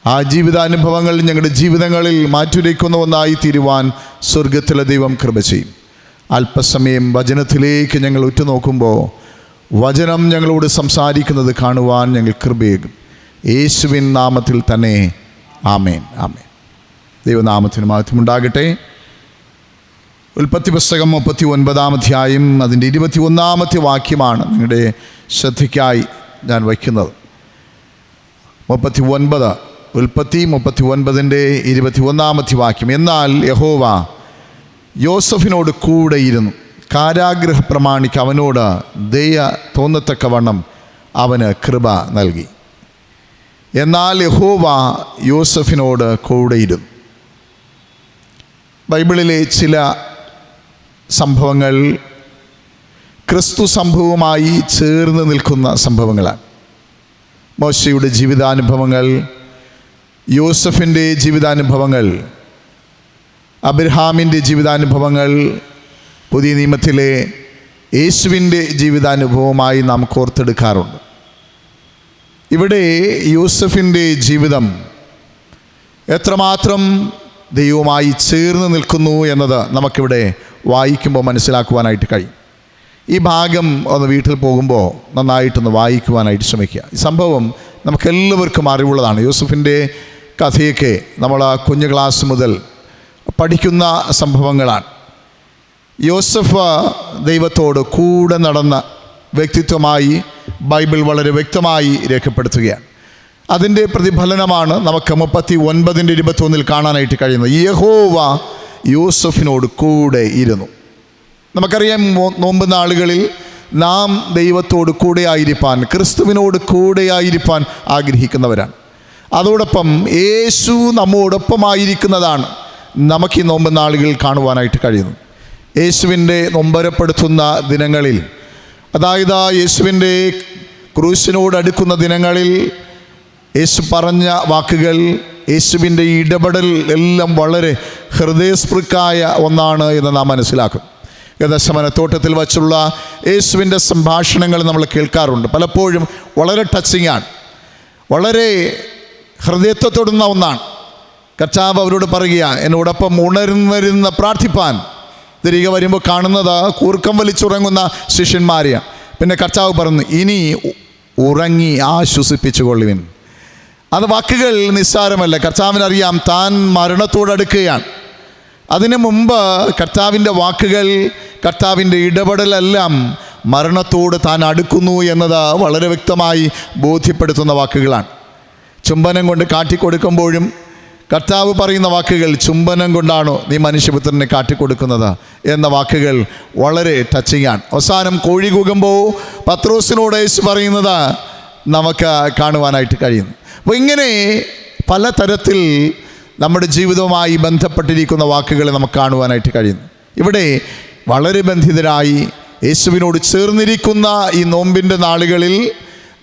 ആ ജീവിതാനുഭവങ്ങൾ ഞങ്ങളുടെ ജീവിതങ്ങളിൽ മാറ്റുരയ്ക്കുന്ന ഒന്നായി തീരുവാൻ സ്വർഗത്തിലെ ദൈവം കൃപ ചെയ്യും. അല്പസമയം വചനത്തിലേക്ക് ഞങ്ങൾ ഉറ്റുനോക്കുമ്പോൾ വചനം ഞങ്ങളോട് സംസാരിക്കുന്നത് കാണുവാൻ ഞങ്ങൾ കൃപയേകും. യേശുവിൻ നാമത്തിൽ തന്നെ ആമേൻ. ആമേൻ. ദൈവനാമത്തിന് മഹത്വമുണ്ടാകട്ടെ. ഉൽപ്പത്തി പുസ്തകം 39-ാം അധ്യായം അതിൻ്റെ 21-ാമത്തെ വാക്യമാണ് നിങ്ങളുടെ ശ്രദ്ധയ്ക്കായി ഞാൻ വയ്ക്കുന്നത്. 39 ഉൽപ്പത്തി 39-ൻ്റെ 21-ാമത്തെ വാക്യം. എന്നാൽ യഹോവ യോസഫിനോട് കൂടെയിരുന്നു, കാരാഗൃഹ പ്രമാണിക്ക് അവനോട് ദയ തോന്നത്തക്കവണ്ണം അവന് കൃപ നൽകി. എന്നാൽ യഹോവ യോസഫിനോട് കൂടെയിരുന്നു. ബൈബിളിലെ ചില സംഭവങ്ങൾ ക്രിസ്തു സംഭവവുമായി ചേർന്ന് നിൽക്കുന്ന സംഭവങ്ങളാണ്. മോശയുടെ ജീവിതാനുഭവങ്ങൾ, യോസഫിൻ്റെ ജീവിതാനുഭവങ്ങൾ, അബ്രഹാമിൻ്റെ ജീവിതാനുഭവങ്ങൾ, പുതിയ നിയമത്തിലെ യേശുവിൻ്റെ ജീവിതാനുഭവമായി നാം കോർത്തെടുക്കാറുണ്ട്. ഇവിടെ യോസഫിൻ്റെ ജീവിതം എത്രമാത്രം ദൈവവുമായി ചേർന്ന് നിൽക്കുന്നു എന്നത് നമുക്കിവിടെ വായിക്കുമ്പോൾ മനസ്സിലാക്കുവാനായിട്ട് കഴിയും. ഈ ഭാഗം ഒന്ന് വീട്ടിൽ പോകുമ്പോൾ നന്നായിട്ടൊന്ന് വായിക്കുവാനായിട്ട് ശ്രമിക്കുക. ഈ സംഭവം നമുക്കെല്ലാവർക്കും അറിവുള്ളതാണ്. യോസഫിൻ്റെ കഥയൊക്കെ നമ്മൾ കുഞ്ഞു ക്ലാസ് മുതൽ പഠിക്കുന്ന സംഭവങ്ങളാണ്. യോസഫ് ദൈവത്തോട് കൂടെ നടന്ന വ്യക്തിത്വമായി ബൈബിൾ വളരെ വ്യക്തമായി രേഖപ്പെടുത്തുകയാണ്. അതിൻ്റെ പ്രതിഫലനമാണ് നമുക്ക് 39-ൻ്റെ 21 കാണാനായിട്ട് കഴിയുന്നത്. യഹോവ യോസഫിനോട് കൂടെ ഇരുന്നു. നമുക്കറിയാം, നോമ്പ് നാളുകളിൽ നാം ദൈവത്തോട് കൂടെയായിരിക്കാൻ, ക്രിസ്തുവിനോട് കൂടെയായിരിക്കാൻ ആഗ്രഹിക്കുന്നവരാണ്. അതോടൊപ്പം യേശു നമ്മോടൊപ്പമായിരിക്കുന്നതാണ് നമുക്ക് ഈ നോമ്പ് നാളുകളിൽ കാണുവാനായിട്ട് കഴിയുന്നത്. യേശുവിൻ്റെ നൊമ്പരപ്പെടുത്തുന്ന ദിനങ്ങളിൽ, അതായത് യേശുവിൻ്റെ ക്രൂശിനോട് അടുക്കുന്ന ദിനങ്ങളിൽ യേശു പറഞ്ഞ വാക്കുകൾ, യേശുവിൻ്റെ ഇടപെടൽ എല്ലാം വളരെ ഹൃദയസ്പൃക്കായ ഒന്നാണ് എന്ന് നാം മനസ്സിലാക്കും. ഗദശമനത്തോട്ടത്തിൽ വച്ചുള്ള യേശുവിൻ്റെ സംഭാഷണങ്ങൾ നമ്മൾ കേൾക്കാറുണ്ട്. പലപ്പോഴും വളരെ ടച്ചിങ് ആണ്, വളരെ ഹൃദയത്തെ തൊടുന്ന ഒന്നാണ്. കർത്താവ് അവരോട് പറയുക, എന്നോടൊപ്പം ഉണർന്നിരുന്ന് പ്രാർത്ഥിപ്പാൻ. തിരികെ വരുമ്പോൾ കാണുന്നത് കൂർക്കം വലിച്ചുറങ്ങുന്ന ശിഷ്യന്മാരെയാണ്. പിന്നെ കർത്താവ് പറഞ്ഞു, ഇനി ഉറങ്ങി ആശ്വസിപ്പിച്ചുകൊള്ളുവിൻ. അത് വാക്കുകൾ നിസ്സാരമല്ല. കർത്താവിനറിയാം താൻ മരണത്തോടടുക്കുകയാണ്. അതിനു മുമ്പ് കർത്താവിൻ്റെ വാക്കുകൾ, കർത്താവിൻ്റെ ഇടപെടലെല്ലാം മരണത്തോട് താൻ അടുക്കുന്നു എന്നത് വളരെ വ്യക്തമായി ബോധ്യപ്പെടുത്തുന്ന വാക്കുകളാണ്. ചുംബനം കൊണ്ട് കാട്ടിക്കൊടുക്കുമ്പോഴും കർത്താവ് പറയുന്ന വാക്കുകൾ, ചുംബനം കൊണ്ടാണോ നീ മനുഷ്യപുത്രനെ കാട്ടിക്കൊടുക്കുന്നത് എന്ന വാക്കുകൾ വളരെ ടച്ചിങ് ആണ്. അവസാനം കോഴി കൂകുമ്പോൾ പത്രോസിനോട് യേശു പറയുന്നത് നമുക്ക് കാണുവാനായിട്ട് കഴിയുന്നു. അപ്പോൾ ഇങ്ങനെ പലതരത്തിൽ നമ്മുടെ ജീവിതവുമായി ബന്ധപ്പെട്ടിരിക്കുന്ന വാക്കുകൾ നമുക്ക് കാണുവാനായിട്ട് കഴിയുന്നു. ഇവിടെ വളരെ ബന്ധിതരായി യേശുവിനോട് ചേർന്നിരിക്കുന്ന ഈ നോമ്പിൻ്റെ നാളുകളിൽ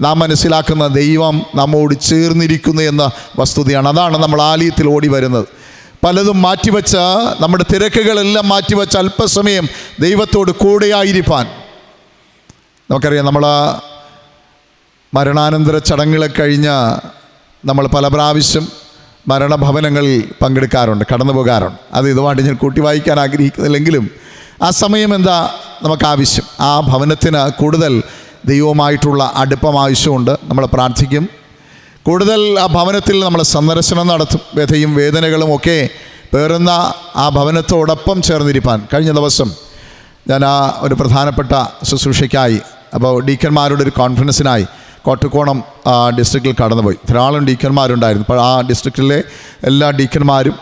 നാം മനസ്സിലാക്കുന്ന ദൈവം നമ്മോട് ചേർന്നിരിക്കുന്നു എന്ന വസ്തുതയാണ്. അതാണ് നമ്മൾ ആലയത്തിൽ ഓടി വരുന്നത്. പലതും മാറ്റിവെച്ച, നമ്മുടെ തിരക്കുകളെല്ലാം മാറ്റിവെച്ച അല്പസമയം ദൈവത്തോട് കൂടെയായിരിക്കാൻ. നമുക്കറിയാം, നമ്മൾ മരണാനന്തര ചടങ്ങുകൾ കഴിഞ്ഞ് നമ്മൾ പല പ്രാവശ്യം മരണഭവനങ്ങളിൽ പങ്കെടുക്കാറുണ്ട്, കടന്നു പോകാറുണ്ട്. അത് ഇതുമായിട്ട് ഞാൻ കൂട്ടി വായിക്കാൻ ആഗ്രഹിക്കുന്നില്ലെങ്കിലും ആ സമയം എന്താ നമുക്ക് ആവശ്യം? ആ ഭവനത്തിന് കൂടുതൽ ദൈവവുമായിട്ടുള്ള അടുപ്പം ആവശ്യമുണ്ട്. നമ്മൾ പ്രാർത്ഥിക്കും. കൂടുതൽ ആ ഭവനത്തിൽ നമ്മൾ സന്ദർശനം നടത്തും. വ്യഥയും വേദനകളും ഒക്കെ പേറുന്ന ആ ഭവനത്തോടൊപ്പം ചേർന്നിരിപ്പാൻ. കഴിഞ്ഞ ദിവസം ഞാൻ ഒരു പ്രധാനപ്പെട്ട ശുശ്രൂഷയ്ക്കായി, അപ്പോൾ ഡീക്കന്മാരുടെ ഒരു കോൺഫറൻസിനായി കോട്ടക്കോണം ഡിസ്ട്രിക്റ്റിൽ കടന്നുപോയി. ധാരാളം ഡീക്കന്മാരുണ്ടായിരുന്നു. അപ്പോൾ ആ ഡിസ്ട്രിക്റ്റിലെ എല്ലാ ഡീക്കന്മാരും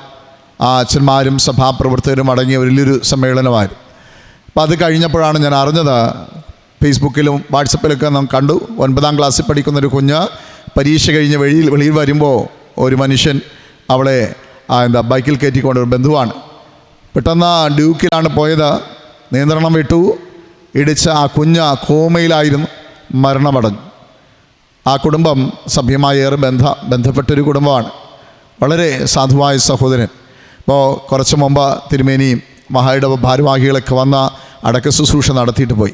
അച്ഛന്മാരും സഭാപ്രവർത്തകരും അടങ്ങിയ വലിയൊരു സമ്മേളനമായിരുന്നു. അപ്പോൾ അത് കഴിഞ്ഞപ്പോഴാണ് ഞാൻ അറിഞ്ഞത്, ഫേസ്ബുക്കിലും വാട്സപ്പിലൊക്കെ നാം കണ്ടു, 9ാം ക്ലാസ്സിൽ പഠിക്കുന്നൊരു കുഞ്ഞ് പരീക്ഷ കഴിഞ്ഞ് വെളിയിൽ വരുമ്പോൾ ഒരു മനുഷ്യൻ അവളെ ബൈക്കിൽ കയറ്റിക്കൊണ്ട്, ഒരു ബന്ധുവാണ്, പെട്ടെന്ന് ഡ്യൂക്കിലാണ് പോയത്, നിയന്ത്രണം വിട്ടു, ഇടിച്ച ആ കുഞ്ഞ് കോമയിലായിരുന്നു, മരണമടഞ്ഞു. ആ കുടുംബം സഭ്യമായി ഏറെ ബന്ധപ്പെട്ടൊരു കുടുംബമാണ്. വളരെ സാധുവായ സഹോദരൻ. ഇപ്പോൾ കുറച്ച് മുമ്പ് തിരുമേനിയും മഹായിടവ ഭാരവാഹികളൊക്കെ വന്ന അടക്ക ശുശ്രൂഷ നടത്തിയിട്ട് പോയി.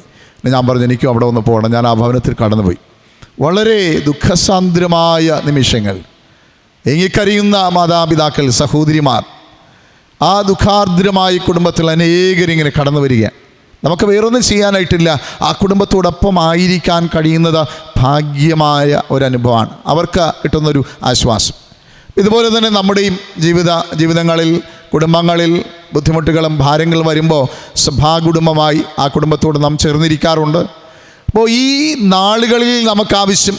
ഞാൻ പറഞ്ഞു, എനിക്കും അവിടെ ഒന്ന് പോകണം. ഞാൻ ആ ഭവനത്തിൽ കടന്നുപോയി. വളരെ ദുഃഖസാന്ദ്രമായ നിമിഷങ്ങൾ. എങ്ങിക്കരയുന്ന മാതാപിതാക്കൾ, സഹോദരിമാർ, ആ ദുഃഖാർദ്രമായ കുടുംബത്തിൽ അനേകരിങ്ങനെ കടന്നു വരികയാണ്. നമുക്ക് വേറൊന്നും ചെയ്യാനായിട്ടില്ല. ആ കുടുംബത്തോടൊപ്പം ആയിരിക്കാൻ കഴിയുന്നത് ഭാഗ്യമായ ഒരനുഭവമാണ്. അവർക്ക് കിട്ടുന്നൊരു ആശ്വാസം. ഇതുപോലെ തന്നെ നമ്മുടെയും ജീവിതങ്ങളിൽ കുടുംബങ്ങളിൽ ബുദ്ധിമുട്ടുകളും ഭാരങ്ങളും വരുമ്പോൾ സഭാകുടുംബമായി ആ കുടുംബത്തോട് നാം ചേർന്നിരിക്കാറുണ്ട്. അപ്പോൾ ഈ നാളുകളിൽ നമുക്കാവശ്യം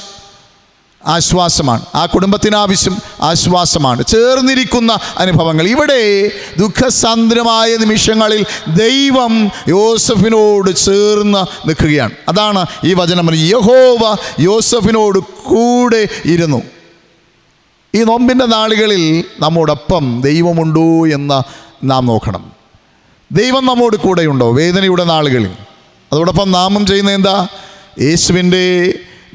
ആശ്വാസമാണ്, ആ കുടുംബത്തിനാവശ്യം ആശ്വാസമാണ്, ചേർന്നിരിക്കുന്ന അനുഭവങ്ങൾ. ഇവിടെ ദുഃഖസാന്ദ്രമായ നിമിഷങ്ങളിൽ ദൈവം യോസഫിനോട് ചേർന്ന് നിൽക്കുകയാണ്. അതാണ് ഈ വചനം. യഹോവ യോസഫിനോട് കൂടെ ഇരുന്നു. ഈ നോമ്പിൻ്റെ നാളുകളിൽ നമ്മോടൊപ്പം ദൈവമുണ്ടോ എന്ന് നാം നോക്കണം. ദൈവം നമ്മോട് കൂടെയുണ്ടോ വേദനയുടെ നാളുകളിൽ? അതോടൊപ്പം നാമും ചെയ്യുന്ന എന്താ? യേശുവിൻ്റെ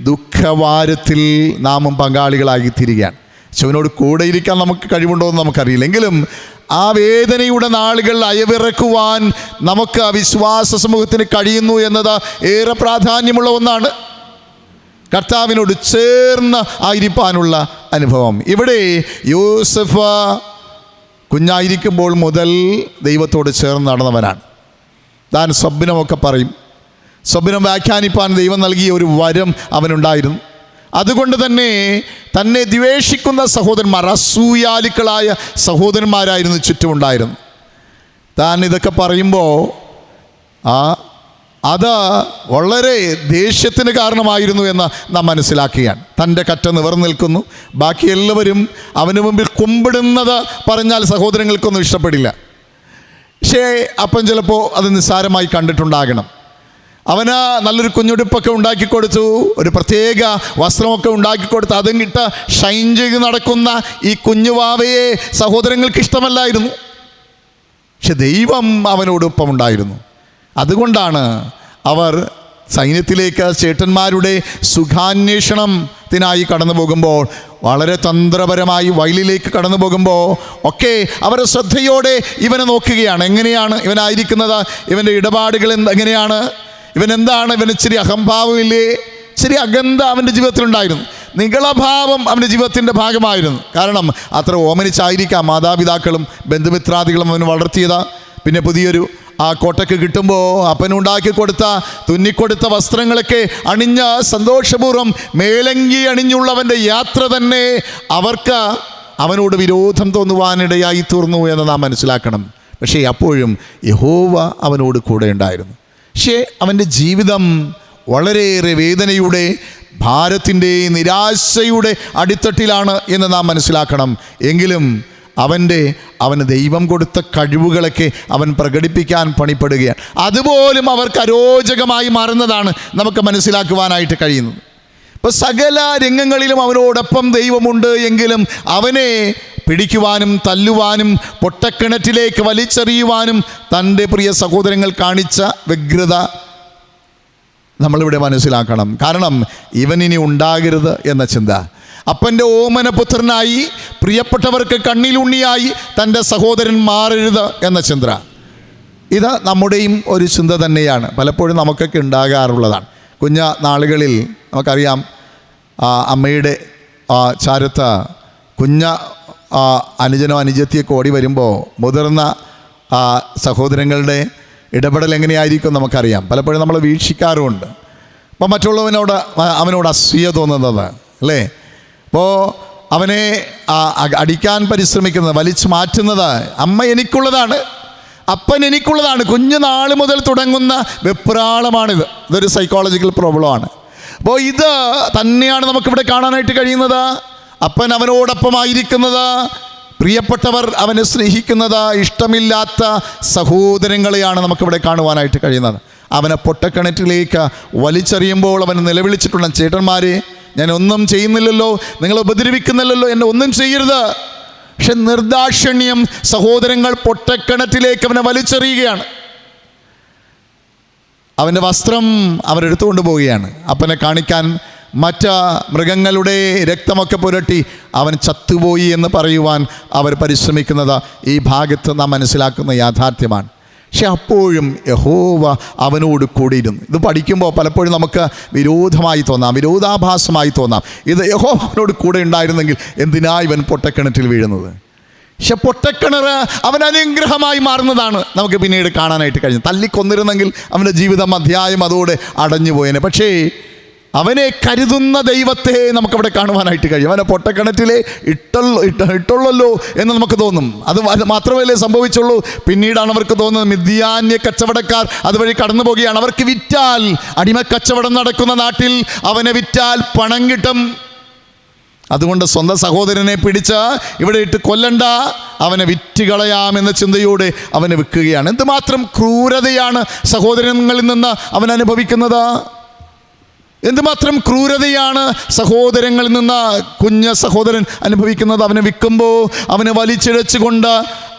ദുഃഖവാരത്തിൽ നാമും പങ്കാളികളായി തീരുകയാണ്. യേശുവിനോട് കൂടെ ഇരിക്കാൻ നമുക്ക് കഴിവുണ്ടോ എന്ന് നമുക്കറിയില്ലെങ്കിലും ആ വേദനയുടെ നാളുകൾ അയവിറക്കുവാൻ നമുക്ക് ആ വിശ്വാസ സമൂഹത്തിന് കഴിയുന്നു എന്നത് ഏറെ പ്രാധാന്യമുള്ള ഒന്നാണ്. കർത്താവിനോട് ചേർന്ന് ആയിരിക്കാനുള്ള അനുഭവം. ഇവിടെ യോസഫ് കുഞ്ഞായിരിക്കുമ്പോൾ മുതൽ ദൈവത്തോട് ചേർന്ന് നടന്നവനാണ്. താൻ സ്വപ്നമൊക്കെ പറയും. സ്വപ്നം വ്യാഖ്യാനിപ്പാൻ ദൈവം നൽകിയ ഒരു വരം അവനുണ്ടായിരുന്നു. അതുകൊണ്ട് തന്നെ ദ്വേഷിക്കുന്ന സഹോദരന്മാർ, അസൂയാലുക്കളായ സഹോദരന്മാരായിരുന്നു ചുറ്റുമുണ്ടായിരുന്നു. താൻ ഇതൊക്കെ പറയുമ്പോൾ അത് വളരെ ദേഷ്യത്തിന് കാരണമായിരുന്നു എന്ന് നാം മനസ്സിലാക്കുകയാണ്. തൻ്റെ കറ്റ നിവർന്നു നിൽക്കുന്നു, ബാക്കി എല്ലാവരും അവന് മുമ്പിൽ കുമ്പിടുന്നത് പറഞ്ഞാൽ സഹോദരങ്ങൾക്കൊന്നും ഇഷ്ടപ്പെടില്ല. പക്ഷേ അപ്പൻ ചിലപ്പോൾ അത് നിസ്സാരമായി കണ്ടിട്ടുണ്ടാകണം. അവന് നല്ലൊരു കുഞ്ഞുടുപ്പൊക്കെ ഉണ്ടാക്കിക്കൊടുത്തു, ഒരു പ്രത്യേക വസ്ത്രമൊക്കെ ഉണ്ടാക്കിക്കൊടുത്ത് അതും കിട്ട് ഷൈൻ ചെയ്ത് നടക്കുന്ന ഈ കുഞ്ഞുവാവയെ സഹോദരങ്ങൾക്ക് ഇഷ്ടമല്ലായിരുന്നു. പക്ഷെ ദൈവം അവനോടൊപ്പം ഉണ്ടായിരുന്നു. അതുകൊണ്ടാണ് അവർ സൈന്യത്തിലേക്ക് ചേട്ടന്മാരുടെ സുഖാന്വേഷണത്തിനായി കടന്നു പോകുമ്പോൾ, വളരെ തന്ത്രപരമായി വയലിലേക്ക് കടന്നു പോകുമ്പോൾ ഒക്കെ അവർ ശ്രദ്ധയോടെ ഇവനെ നോക്കുകയാണ്. എങ്ങനെയാണ് ഇവനായിരിക്കുന്നത്, ഇവൻ്റെ ഇടപാടുകൾ എങ്ങനെയാണ്, ഇവനെന്താണ്, ഇവന് ഇച്ചിരി അഹംഭാവമില്ലേ, ഇച്ചിരി അഗന്ധ അവൻ്റെ ജീവിതത്തിലുണ്ടായിരുന്നു. നികളഭാവം അവൻ്റെ ജീവിതത്തിൻ്റെ ഭാഗമായിരുന്നു. കാരണം അത്ര ഓമനിച്ചായിരിക്കാം മാതാപിതാക്കളും ബന്ധുമിത്രാദികളും അവന് വളർത്തിയത്. പിന്നെ പുതിയൊരു ആ കോട്ടയ്ക്ക് കിട്ടുമ്പോൾ അപ്പനുണ്ടാക്കി കൊടുത്ത തുന്നിക്കൊടുത്ത വസ്ത്രങ്ങളൊക്കെ അണിഞ്ഞ് സന്തോഷപൂർവ്വം മേലങ്കി അണിഞ്ഞുള്ളവൻ്റെ യാത്ര തന്നെ അവർക്ക് അവനോട് വിരോധം തോന്നുവാനിടയായി തീർന്നു എന്ന് നാം മനസ്സിലാക്കണം. പക്ഷേ അപ്പോഴും യഹോവ അവനോട് കൂടെ ഉണ്ടായിരുന്നു. പക്ഷേ അവൻ്റെ ജീവിതം വളരെയേറെ വേദനയുടെ, ഭാരത്തിൻ്റെ, നിരാശയുടെ അടിത്തട്ടിലാണ് എന്ന് നാം മനസ്സിലാക്കണം. എങ്കിലും അവന് ദൈവം കൊടുത്ത കഴിവുകളൊക്കെ അവൻ പ്രകടിപ്പിക്കാൻ പണിപ്പെടുകയാണ്. അതുപോലും അവർക്ക് അരോചകമായി മാറുന്നതാണ് നമുക്ക് മനസ്സിലാക്കുവാനായിട്ട് കഴിയുന്നത്. ഇപ്പോൾ സകല രംഗങ്ങളിലും അവനോടൊപ്പം ദൈവമുണ്ട് എങ്കിലും അവനെ പിടിക്കുവാനും തല്ലുവാനും പൊട്ടക്കിണറ്റിലേക്ക് വലിച്ചെറിയുവാനും തൻ്റെ പ്രിയ സഹോദരങ്ങൾ കാണിച്ച വ്യഗ്രത നമ്മളിവിടെ മനസ്സിലാക്കണം. കാരണം ഇവനിനി ഉണ്ടാകരുത് എന്ന ചിന്ത. അപ്പൻ്റെ ഓമനപുത്രനായി, പ്രിയപ്പെട്ടവർക്ക് കണ്ണിലുണ്ണിയായി തൻ്റെ സഹോദരൻ മാറരുത് എന്ന ചിന്ത, ഇത് നമ്മുടെയും ഒരു ചിന്ത തന്നെയാണ്. പലപ്പോഴും നമുക്കൊക്കെ ഉണ്ടാകാറുള്ളതാണ്. കുഞ്ഞ നാളുകളിൽ നമുക്കറിയാം, അമ്മയുടെ ചാരത്ത് അനുജനോ അനുജത്തിയൊക്കെ ഓടി വരുമ്പോൾ മുതിർന്ന സഹോദരങ്ങളുടെ ഇടപെടൽ എങ്ങനെയായിരിക്കും നമുക്കറിയാം. പലപ്പോഴും നമ്മൾ വീക്ഷിക്കാറുമുണ്ട്. അപ്പോൾ അവനോട് അസൂയ തോന്നുന്നത് അല്ലേ? അപ്പോൾ അവനെ അടിക്കാൻ പരിശ്രമിക്കുന്നത്, വലിച്ചു മാറ്റുന്നത് അമ്മ എനിക്കുള്ളതാണ്, അപ്പൻ എനിക്കുള്ളതാണ്. കുഞ്ഞുനാൾ മുതൽ തുടങ്ങുന്ന വെപ്രാളമാണിത്. ഇതൊരു സൈക്കോളജിക്കൽ പ്രോബ്ലമാണ്. അപ്പോൾ ഇത് തന്നെയാണ് നമുക്കിവിടെ കാണാനായിട്ട് കഴിയുന്നത്. അപ്പൻ അവനോടൊപ്പമായിരിക്കുന്നത്, പ്രിയപ്പെട്ടവർ അവനെ സ്നേഹിക്കുന്നത്, ഇഷ്ടമില്ലാത്ത സഹോദരങ്ങളെയാണ് നമുക്കിവിടെ കാണുവാനായിട്ട് കഴിയുന്നത്. അവനെ പൊട്ടക്കിണറ്റിലേക്ക് വലിച്ചെറിയുമ്പോൾ അവൻ നിലവിളിച്ചിട്ടുണ്ട്, ചേട്ടന്മാരെ ഞാൻ ഒന്നും ചെയ്യുന്നില്ലല്ലോ, നിങ്ങൾ ഉപദ്രവിക്കുന്നില്ലല്ലോ, എന്നെ ഒന്നും ചെയ്യരുത്. പക്ഷെ നിർദാക്ഷിണ്യം സഹോദരങ്ങൾ പൊട്ടക്കിണറ്റിലേക്ക് അവനെ വലിച്ചെറിയുകയാണ്. അവൻ്റെ വസ്ത്രം അവരെടുത്തുകൊണ്ട് പോവുകയാണ്. അപ്പനെ കാണിക്കാൻ മറ്റ് മൃഗങ്ങളുടെ രക്തമൊക്കെ പുരട്ടി അവൻ ചത്തുപോയി എന്ന് പറയുവാൻ അവർ പരിശ്രമിക്കുന്നത് ഈ ഭാഗത്ത് നാം മനസ്സിലാക്കുന്ന യാഥാർത്ഥ്യമാണ്. പക്ഷെ അപ്പോഴും യഹോവ അവനോട് കൂടിയിരുന്നു. ഇത് പഠിക്കുമ്പോൾ പലപ്പോഴും നമുക്ക് വിരോധമായി തോന്നാം, വിരോധാഭാസമായി തോന്നാം. ഇത് യഹോവ അവനോട് കൂടെ ഉണ്ടായിരുന്നെങ്കിൽ എന്തിനാ ഇവൻ പൊട്ടക്കിണറ്റിൽ വീഴുന്നത്? പക്ഷെ പൊട്ടക്കിണർ അവൻ അനുഗ്രഹമായി മാറുന്നതാണ് നമുക്ക് പിന്നീട് കാണാനായിട്ട് കഴിഞ്ഞത്. തല്ലിക്കൊന്നിരുന്നെങ്കിൽ അവൻ്റെ ജീവിതം അധ്യായം അതോടെ അടഞ്ഞു പോയേനെ. പക്ഷേ അവനെ കരുതുന്ന ദൈവത്തെ നമുക്കവിടെ കാണുവാനായിട്ട് കഴിയും. അവനെ പൊട്ടക്കിണറ്റിലെ ഇട്ടുള്ളല്ലോ എന്ന് നമുക്ക് തോന്നും. അത് മാത്രമല്ലേ സംഭവിച്ചുള്ളൂ. പിന്നീടാണ് അവർക്ക് തോന്നുന്നത് മിദ്യാന്യ കച്ചവടക്കാർ അതുവഴി കടന്നു പോകുകയാണ്. അവർക്ക് വിറ്റാൽ, അടിമക്കച്ചവടം നടക്കുന്ന നാട്ടിൽ അവനെ വിറ്റാൽ പണം കിട്ടും. അതുകൊണ്ട് സ്വന്തം സഹോദരനെ പിടിച്ച് ഇവിടെ ഇട്ട് കൊല്ലണ്ട, അവനെ വിറ്റുകളയാമെന്ന ചിന്തയോടെ അവനെ വിൽക്കുകയാണ്. എന്തുമാത്രം ക്രൂരതയാണ് സഹോദരങ്ങളിൽ നിന്ന് അവൻ അനുഭവിക്കുന്നത്. എന്തുമാത്രം ക്രൂരതയാണ് സഹോദരങ്ങളിൽ നിന്ന് കുഞ്ഞ സഹോദരൻ അനുഭവിക്കുന്നത്. അവനെ വിൽക്കുമ്പോൾ അവനെ വലിച്ചിഴച്ചുകൊണ്ട്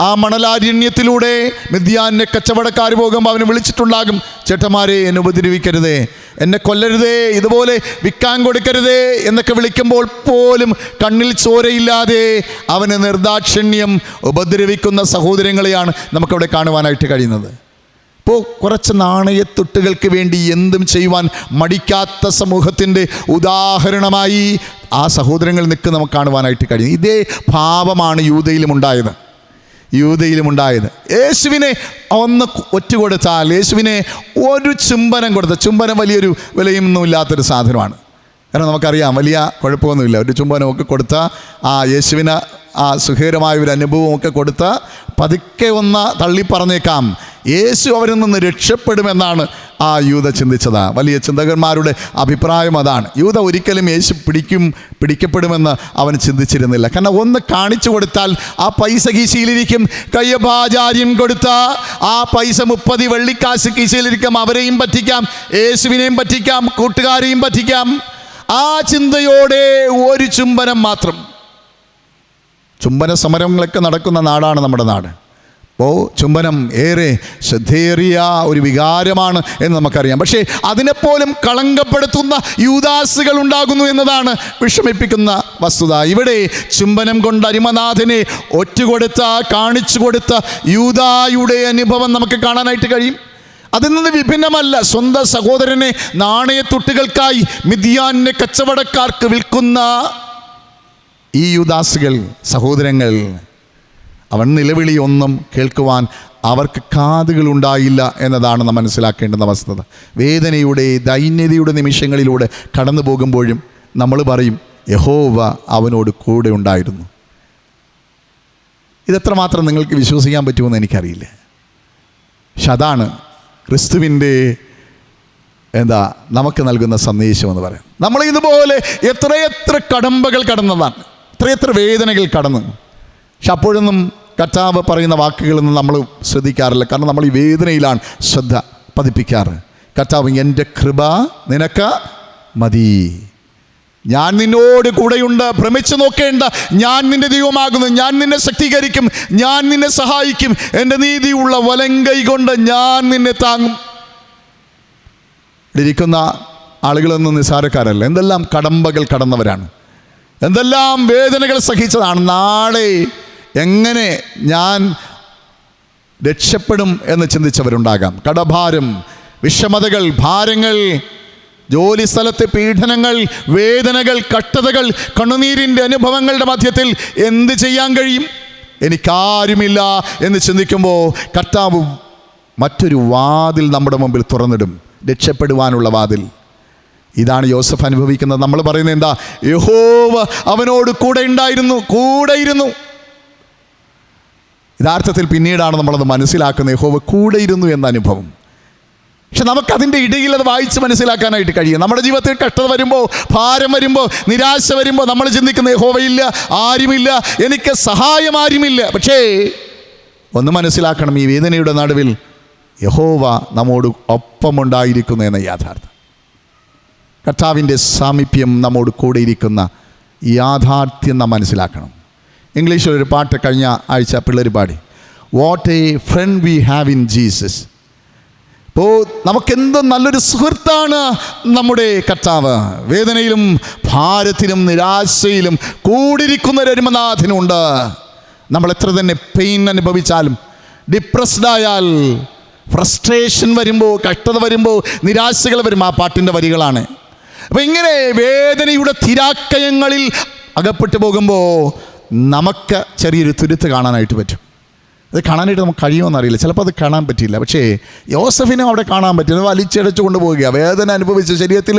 ആ മണലാരണ്യത്തിലൂടെ മിദ്യാന്യ കച്ചവടക്കാർ പോകുമ്പോൾ അവനെ വിളിച്ചിട്ടുണ്ടാകും, ചേട്ടന്മാരെ എന്നെ ഉപദ്രവിക്കരുതേ, എന്നെ കൊല്ലരുതേ, ഇതുപോലെ വിൽക്കാൻ കൊടുക്കരുതേ എന്നൊക്കെ വിളിക്കുമ്പോൾ പോലും കണ്ണിൽ ചോരയില്ലാതെ അവനെ നിർദാക്ഷിണ്യം ഉപദ്രവിക്കുന്ന സഹോദരങ്ങളെയാണ് നമുക്കവിടെ കാണുവാനായിട്ട് കഴിയുന്നത്. ഇപ്പോൾ കുറച്ച് നാണയത്തുട്ടുകൾക്ക് വേണ്ടി എന്തും ചെയ്യുവാൻ മടിക്കാത്ത സമൂഹത്തിൻ്റെ ഉദാഹരണമായി ആ സഹോദരങ്ങൾ നിൽക്കുന്ന നമുക്ക് കാണുവാനായിട്ട് കഴിയും. ഇതേ ഭാവമാണ് യൂദയിലും ഉണ്ടായത്. യേശുവിനെ ഒന്ന് ഒറ്റുകൊടുത്താൽ, യേശുവിനെ ഒരു ചുംബനം കൊടുത്ത, ചുംബനം വലിയൊരു വിലയൊന്നും ഇല്ലാത്തൊരു സാധനമാണ്. കാരണം നമുക്കറിയാം വലിയ കുഴപ്പമൊന്നുമില്ല. ഒരു ചുംബനമൊക്കെ കൊടുത്ത ആ യേശുവിന് ആ സുഖകരമായ ഒരു അനുഭവമൊക്കെ കൊടുത്ത് പതുക്കെ ഒന്ന് തള്ളിപ്പറഞ്ഞേക്കാം, യേശു അവരിൽ നിന്ന് രക്ഷപ്പെടുമെന്നാണ് ആ യൂദ ചിന്തിച്ചത്. വലിയ ചിന്തകന്മാരുടെ അഭിപ്രായം അതാണ്. യൂദ ഒരിക്കലും യേശു പിടിക്കപ്പെടുമെന്ന് അവൻ ചിന്തിച്ചിരുന്നില്ല. കാരണം ഒന്ന് കാണിച്ചു കൊടുത്താൽ ആ പൈസ കീശയിലിരിക്കും. കയ്യഭാചാര്യൻ കൊടുത്ത ആ പൈസ 30 വെള്ളിക്കാശ് കീശയിലിരിക്കാം. അവരെയും പറ്റിക്കാം, യേശുവിനെയും പറ്റിക്കാം, കൂട്ടുകാരെയും പറ്റിക്കാം. ആ ചിന്തയോടെ ഒരു ചുംബനം മാത്രം. ചുംബന സമരങ്ങളൊക്കെ നടക്കുന്ന നാടാണ് നമ്മുടെ നാട്. അപ്പോൾ ചുംബനം ഏറെ ശ്രദ്ധേറിയ ഒരു വികാരമാണ് എന്ന് നമുക്കറിയാം. പക്ഷേ അതിനെപ്പോലും കളങ്കപ്പെടുത്തുന്ന യൂദാസുകൾ ഉണ്ടാകുന്നു എന്നതാണ് വിഷമിപ്പിക്കുന്ന വസ്തുത. ഇവിടെ ചുംബനം കൊണ്ട് അരിമനാഥനെ ഒറ്റുകൊടുത്ത, കാണിച്ചു കൊടുത്ത യൂദായുടെ അനുഭവം നമുക്ക് കാണാനായിട്ട് കഴിയും. അതിൽ നിന്ന് വിഭിന്നമല്ല സ്വന്തം സഹോദരനെ നാണയത്തുട്ടുകൾക്കായി മിദ്യാന്യ കച്ചവടക്കാർക്ക് വിൽക്കുന്ന ഈ യൂദാസുകൾ, സഹോദരങ്ങൾ. അവൻ നിലവിളിയൊന്നും കേൾക്കുവാൻ അവർക്ക് കാതുകളുണ്ടായില്ല എന്നതാണ് നാം മനസ്സിലാക്കേണ്ടുന്ന വസ്തുത. വേദനയുടെ ദൈന്യതയുടെ നിമിഷങ്ങളിലൂടെ കടന്നു പോകുമ്പോഴും നമ്മൾ പറയും, യഹോവ അവനോട് കൂടെ ഉണ്ടായിരുന്നു. ഇതെത്രമാത്രം നിങ്ങൾക്ക് വിശ്വസിക്കാൻ പറ്റുമെന്ന് എനിക്കറിയില്ല. പക്ഷെ അതാണ് ക്രിസ്തുവിൻ്റെ നമുക്ക് നൽകുന്ന സന്ദേശം എന്ന് പറയാം. നമ്മൾ ഇതുപോലെ എത്രയെത്ര കടമ്പകൾ കടന്നതാണ്, എത്രയെത്ര വേദനകൾ കടന്നു. പക്ഷെ അപ്പോഴൊന്നും കർത്താവ് പറയുന്ന വാക്കുകളൊന്നും നമ്മൾ ശ്രദ്ധിക്കാറില്ല. കാരണം നമ്മൾ ഈ വേദനയിലാണ് ശ്രദ്ധ പതിപ്പിക്കാറ്. കർത്താവ്, എൻ്റെ കൃപ നിനക്ക് മതി, ഞാൻ നിന്നോട് കൂടെയുണ്ട്, ഭ്രമിച്ചു നോക്കേണ്ട, ഞാൻ നിൻ്റെ ദൈവമാകുന്നു, ഞാൻ നിന്നെ ശക്തീകരിക്കും, ഞാൻ നിന്നെ സഹായിക്കും, എൻ്റെ നീതിയുള്ള വലങ്കൈ കൊണ്ട് ഞാൻ നിന്നെ താങ്ങും. ഇരിക്കുന്ന ആളുകളൊന്നും നിസ്സാരക്കാരല്ല. എന്തെല്ലാം കടമ്പകൾ കടന്നവരാണ്, എന്തെല്ലാം വേദനകൾ സഹിച്ചതാണ്. നാളെ എങ്ങനെ ഞാൻ രക്ഷപ്പെടും എന്ന് ചിന്തിച്ചവരുണ്ടാകാം. കടഭാരം, വിഷമതകൾ, ഭാരങ്ങൾ, ജോലി സ്ഥലത്തെ പീഡനങ്ങൾ, വേദനകൾ, കഷ്ടതകൾ, കണ്ണുനീരിൻ്റെ അനുഭവങ്ങളുടെ മധ്യത്തിൽ എന്ത് ചെയ്യാൻ കഴിയും, എനിക്കാരുമില്ല എന്ന് ചിന്തിക്കുമ്പോൾ കർത്താവ് മറ്റൊരു വാതിൽ നമ്മുടെ മുമ്പിൽ തുറന്നിടും, രക്ഷപ്പെടുവാനുള്ള വാതിൽ. ഇതാണ് യോസഫ് അനുഭവിക്കുന്നത്. നമ്മൾ പറയുന്നത് എന്താ? യഹോവ അവനോട് കൂടെ ഉണ്ടായിരുന്നു. യഥാർത്ഥത്തിൽ പിന്നീടാണ് നമ്മളത് മനസ്സിലാക്കുന്നത്, യഹോവ കൂടെ ഇരുന്നു എന്ന അനുഭവം. പക്ഷെ നമുക്കതിൻ്റെ ഇടയിൽ അത് വായിച്ച് മനസ്സിലാക്കാനായിട്ട് കഴിയും. നമ്മുടെ ജീവിതത്തിൽ കഷ്ടത വരുമ്പോൾ, ഭാരം വരുമ്പോൾ, നിരാശ വരുമ്പോൾ നമ്മൾ ചിന്തിക്കുന്ന യഹോവയില്ല, ആരുമില്ല, എനിക്ക് സഹായം ആരുമില്ല. പക്ഷേ ഒന്ന് മനസ്സിലാക്കണം, ഈ വേദനയുടെ നടുവിൽ യഹോവ നമ്മോട് ഒപ്പമുണ്ടായിരിക്കുന്നു എന്ന യാഥാർത്ഥ്യം. കർത്താവിൻ്റെ സാമീപ്യം നമ്മോട് കൂടെ ഇരിക്കുന്ന യാഥാർത്ഥ്യം നാം മനസ്സിലാക്കണം. ഇംഗ്ലീഷിലൊരു പാട്ട് കഴിഞ്ഞ ആഴ്ച പിള്ളേർ പാടി, what a friend we have in Jesus. ഇപ്പോൾ നമുക്കെന്ത് നല്ലൊരു സുഹൃത്താണ് നമ്മുടെ കർത്താവ്. വേദനയിലും ഭാരത്തിലും നിരാശയിലും കൂടിയിരിക്കുന്ന ഒരു അരുമനാഥനുണ്ട്. നമ്മൾ എത്ര തന്നെ പെയിൻ അനുഭവിച്ചാലും, ഡിപ്രസ്ഡ് ആയാൽ, ഫ്രസ്ട്രേഷൻ വരുമ്പോൾ, കഷ്ടത വരുമ്പോൾ, നിരാശകൾ വരുമ്പോൾ, ആ പാട്ടിൻ്റെ വരികളാണ്. അപ്പം ഇങ്ങനെ വേദനയുടെ തിരാക്കയങ്ങളിൽ അകപ്പെട്ടു പോകുമ്പോൾ നമുക്ക് ചെറിയൊരു തുരുത്ത് കാണാനായിട്ട് പറ്റും. അത് കാണാനായിട്ട് നമുക്ക് കഴിയുമെന്ന് അറിയില്ല, ചിലപ്പോൾ അത് കാണാൻ പറ്റിയില്ല. പക്ഷേ യോസഫിനും അവിടെ കാണാൻ പറ്റില്ല. വലിച്ചടച്ചു കൊണ്ടുപോവുകയാണ്, വേദന അനുഭവിച്ച് ശരീരത്തിൽ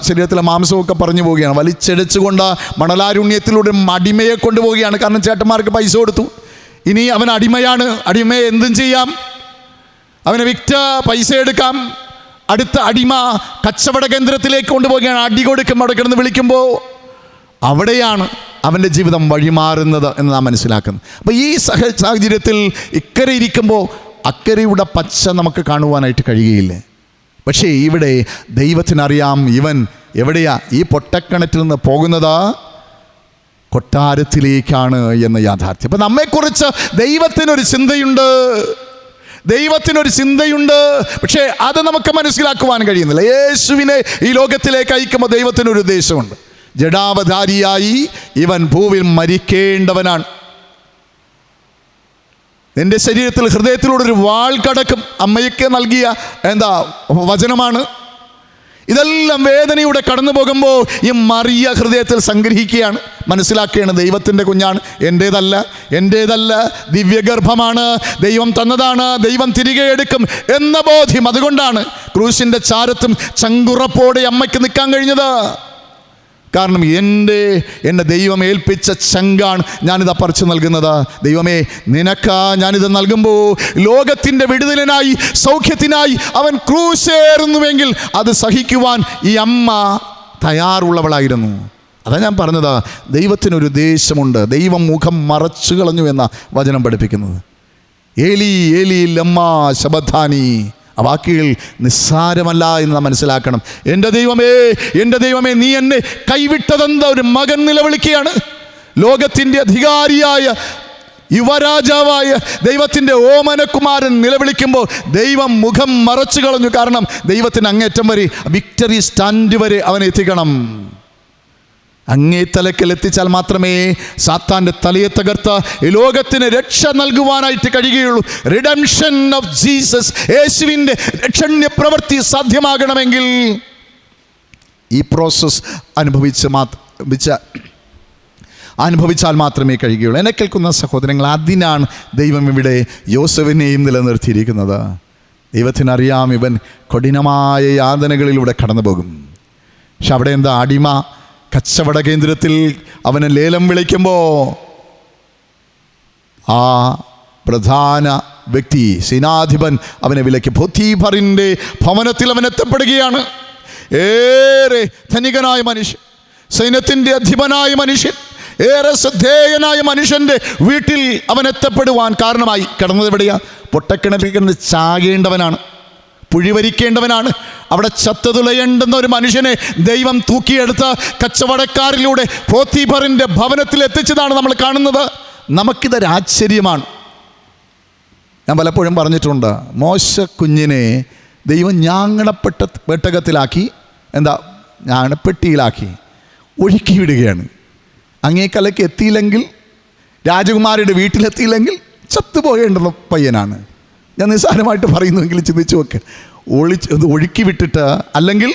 ശരീരത്തിലെ മാംസമൊക്കെ പറഞ്ഞു പോവുകയാണ്. വലിച്ചടച്ചുകൊണ്ട് മണലാരുണ്യത്തിലൂടെ അടിമയെ കൊണ്ടുപോവുകയാണ്. കാരണം ചേട്ടന്മാർക്ക് പൈസ കൊടുത്തു, ഇനി അവൻ അടിമയാണ്. അടിമയെ എന്തും ചെയ്യാം, അവനെ വിറ്റ് പൈസ എടുക്കാം. അടുത്ത അടിമ കച്ചവട കേന്ദ്രത്തിലേക്ക് കൊണ്ടുപോവുകയാണ്. അടി കൊടുക്കും, അവിടെ കിടന്ന് വിളിക്കുമ്പോൾ അവിടെയാണ് അവൻ്റെ ജീവിതം വഴിമാറുന്നത് എന്ന് നാം മനസ്സിലാക്കുന്നത്. അപ്പോൾ ഈ സാഹചര്യത്തിൽ ഇക്കരെ ഇരിക്കുമ്പോൾ അക്കരയുടെ പച്ച നമുക്ക് കാണുവാനായിട്ട് കഴിയുകയില്ല. പക്ഷേ ഇവിടെ ദൈവത്തിനറിയാം ഇവൻ എവിടെയാ, ഈ പൊട്ടക്കിണറ്റിൽ നിന്ന് പോകുന്നത് കൊട്ടാരത്തിലേക്കാണ് എന്ന യാഥാർത്ഥ്യം. അപ്പം നമ്മെക്കുറിച്ച് ദൈവത്തിനൊരു ചിന്തയുണ്ട്, പക്ഷേ അത് നമുക്ക് മനസ്സിലാക്കുവാൻ കഴിയുന്നില്ല. യേശുവിനെ ഈ ലോകത്തിലേക്ക് അയക്കുമ്പോൾ ദൈവത്തിനൊരു ഉദ്ദേശമുണ്ട്. ജഡാവധാരിയായി ഇവൻ ഭൂവിൽ മരിക്കേണ്ടവനാണ്. എൻ്റെ ശരീരത്തിൽ ഹൃദയത്തിലൂടെ ഒരു വാൾ കടക്കും. അമ്മയ്ക്ക് നൽകിയ വചനമാണ്. ഇതെല്ലാം വേദനയുടെ കടന്നു പോകുമ്പോൾ ഈ മറിയ ഹൃദയത്തിൽ സംഗ്രഹിക്കുകയാണ്, മനസ്സിലാക്കുകയാണ് ദൈവത്തിൻ്റെ കുഞ്ഞാണ്, എൻ്റേതല്ല, ദിവ്യഗർഭമാണ്, ദൈവം തന്നതാണ്, ദൈവം തിരികെ എടുക്കും എന്ന ബോധ്യം. അതുകൊണ്ടാണ് ക്രൂശിൻ്റെ ചാരത്തും ചങ്കുറപ്പോടെ അമ്മയ്ക്ക് നിൽക്കാൻ കഴിഞ്ഞത്. കാരണം എന്നെ ദൈവം ഏൽപ്പിച്ച ചങ്കാണ് ഞാനിത് പറിച്ചു നൽകുന്നത്. ദൈവമേ, നിനക്ക് ഞാനിത് നൽകുമ്പോൾ ലോകത്തിൻ്റെ വിടുതലിനായി, സൗഖ്യത്തിനായി അവൻ ക്രൂശേറുന്നുവെങ്കിൽ അത് സഹിക്കുവാൻ ഈ അമ്മ തയ്യാറുള്ളവളായിരുന്നു. അതാ ഞാൻ പറഞ്ഞത്, ദൈവത്തിനൊരു ഉദ്ദേശമുണ്ട്. ദൈവം മുഖം മറച്ചു കളഞ്ഞു എന്ന വചനം പഠിപ്പിക്കുന്നത്. ഏലി ഏലി ലമ്മാ ശബഥാനി, ആ വാക്കുകൾ നിസ്സാരമല്ല എന്ന് നാം മനസ്സിലാക്കണം. എൻ്റെ ദൈവമേ നീ എന്നെ കൈവിട്ടതെന്താ? ഒരു മകൻ നിലവിളിക്കുകയാണ്. ലോകത്തിൻ്റെ അധികാരിയായ യുവരാജാവായ ദൈവത്തിൻ്റെ ഓമനകുമാരൻ നിലവിളിക്കുമ്പോൾ ദൈവം മുഖം മറച്ചു കളഞ്ഞു. കാരണം ദൈവത്തിന് അങ്ങേറ്റം വരെ, വിക്ടറി സ്റ്റാൻഡ് വരെ അവൻ എത്തിക്കണം. അങ്ങേ തലക്കൽ എത്തിച്ചാൽ മാത്രമേ സാത്താൻ്റെ തലയെ തകർത്ത് ഈ ലോകത്തിന് രക്ഷ നൽകുവാനായിട്ട് കഴിയുകയുള്ളൂ. റിഡംഷൻ ഓഫ് ജീസസ്, യേശുവിൻ്റെ രക്ഷണ്യ പ്രവൃത്തി സാധ്യമാകണമെങ്കിൽ ഈ പ്രോസസ്സ് അനുഭവിച്ചാൽ മാത്രമേ കഴിയുകയുള്ളൂ. എന്നെ കേൾക്കുന്ന സഹോദരങ്ങൾ, അതിനാണ് ദൈവം ഇവിടെ യോസഫിനെയും നിലനിർത്തിയിരിക്കുന്നത്. ദൈവത്തിനറിയാം ഇവൻ കഠിനമായ യാതനകളിലൂടെ കടന്നു പോകും. പക്ഷെ അവിടെ അടിമ കച്ചവട കേന്ദ്രത്തിൽ അവനെ ലേലം വിളിക്കുമ്പോൾ ആ പ്രധാന വ്യക്തി, സേനാധിപൻ അവനെ വിലക്കി. പോത്തീഫറിൻ്റെ ഭവനത്തിൽ അവൻ എത്തപ്പെടുകയാണ്. ഏറെ ധനികനായ മനുഷ്യൻ, സൈന്യത്തിൻ്റെ അധിപനായ മനുഷ്യൻ, ഏറെ ശ്രദ്ധേയനായ മനുഷ്യൻ്റെ വീട്ടിൽ അവൻ എത്തപ്പെടുവാൻ കാരണമായി. കിടന്നത് എവിടെയാ? പൊട്ടക്കിണറ്റിൽ കിടന്ന് ചാകേണ്ടവനാണ്, പുഴിവരിക്കേണ്ടവനാണ്. അവിടെ ചത്തുതുളയേണ്ടുന്ന ഒരു മനുഷ്യനെ ദൈവം തൂക്കിയെടുത്ത് കച്ചവടക്കാരിലൂടെ പോത്തീഫറിൻ്റെ ഭവനത്തിൽ എത്തിച്ചതാണ് നമ്മൾ കാണുന്നത്. നമുക്കിതൊരു ആശ്ചര്യമാണ്. ഞാൻ പലപ്പോഴും പറഞ്ഞിട്ടുണ്ട്, മോശ കുഞ്ഞിനെ ദൈവം പെട്ടകത്തിലാക്കി, ഞാണപ്പെട്ടിയിലാക്കി ഒഴുക്കി വിടുകയാണ്. അങ്ങേക്കലയ്ക്ക് എത്തിയില്ലെങ്കിൽ, രാജകുമാരിയുടെ വീട്ടിലെത്തിയില്ലെങ്കിൽ ചത്തുപോകേണ്ടുന്ന പയ്യനാണ്. ഞാൻ നിസ്സാരമായിട്ട് പറയുന്നുവെങ്കിൽ ചിന്തിച്ചു നോക്ക്. ഒഴുക്കി വിട്ടിട്ട്, അല്ലെങ്കിൽ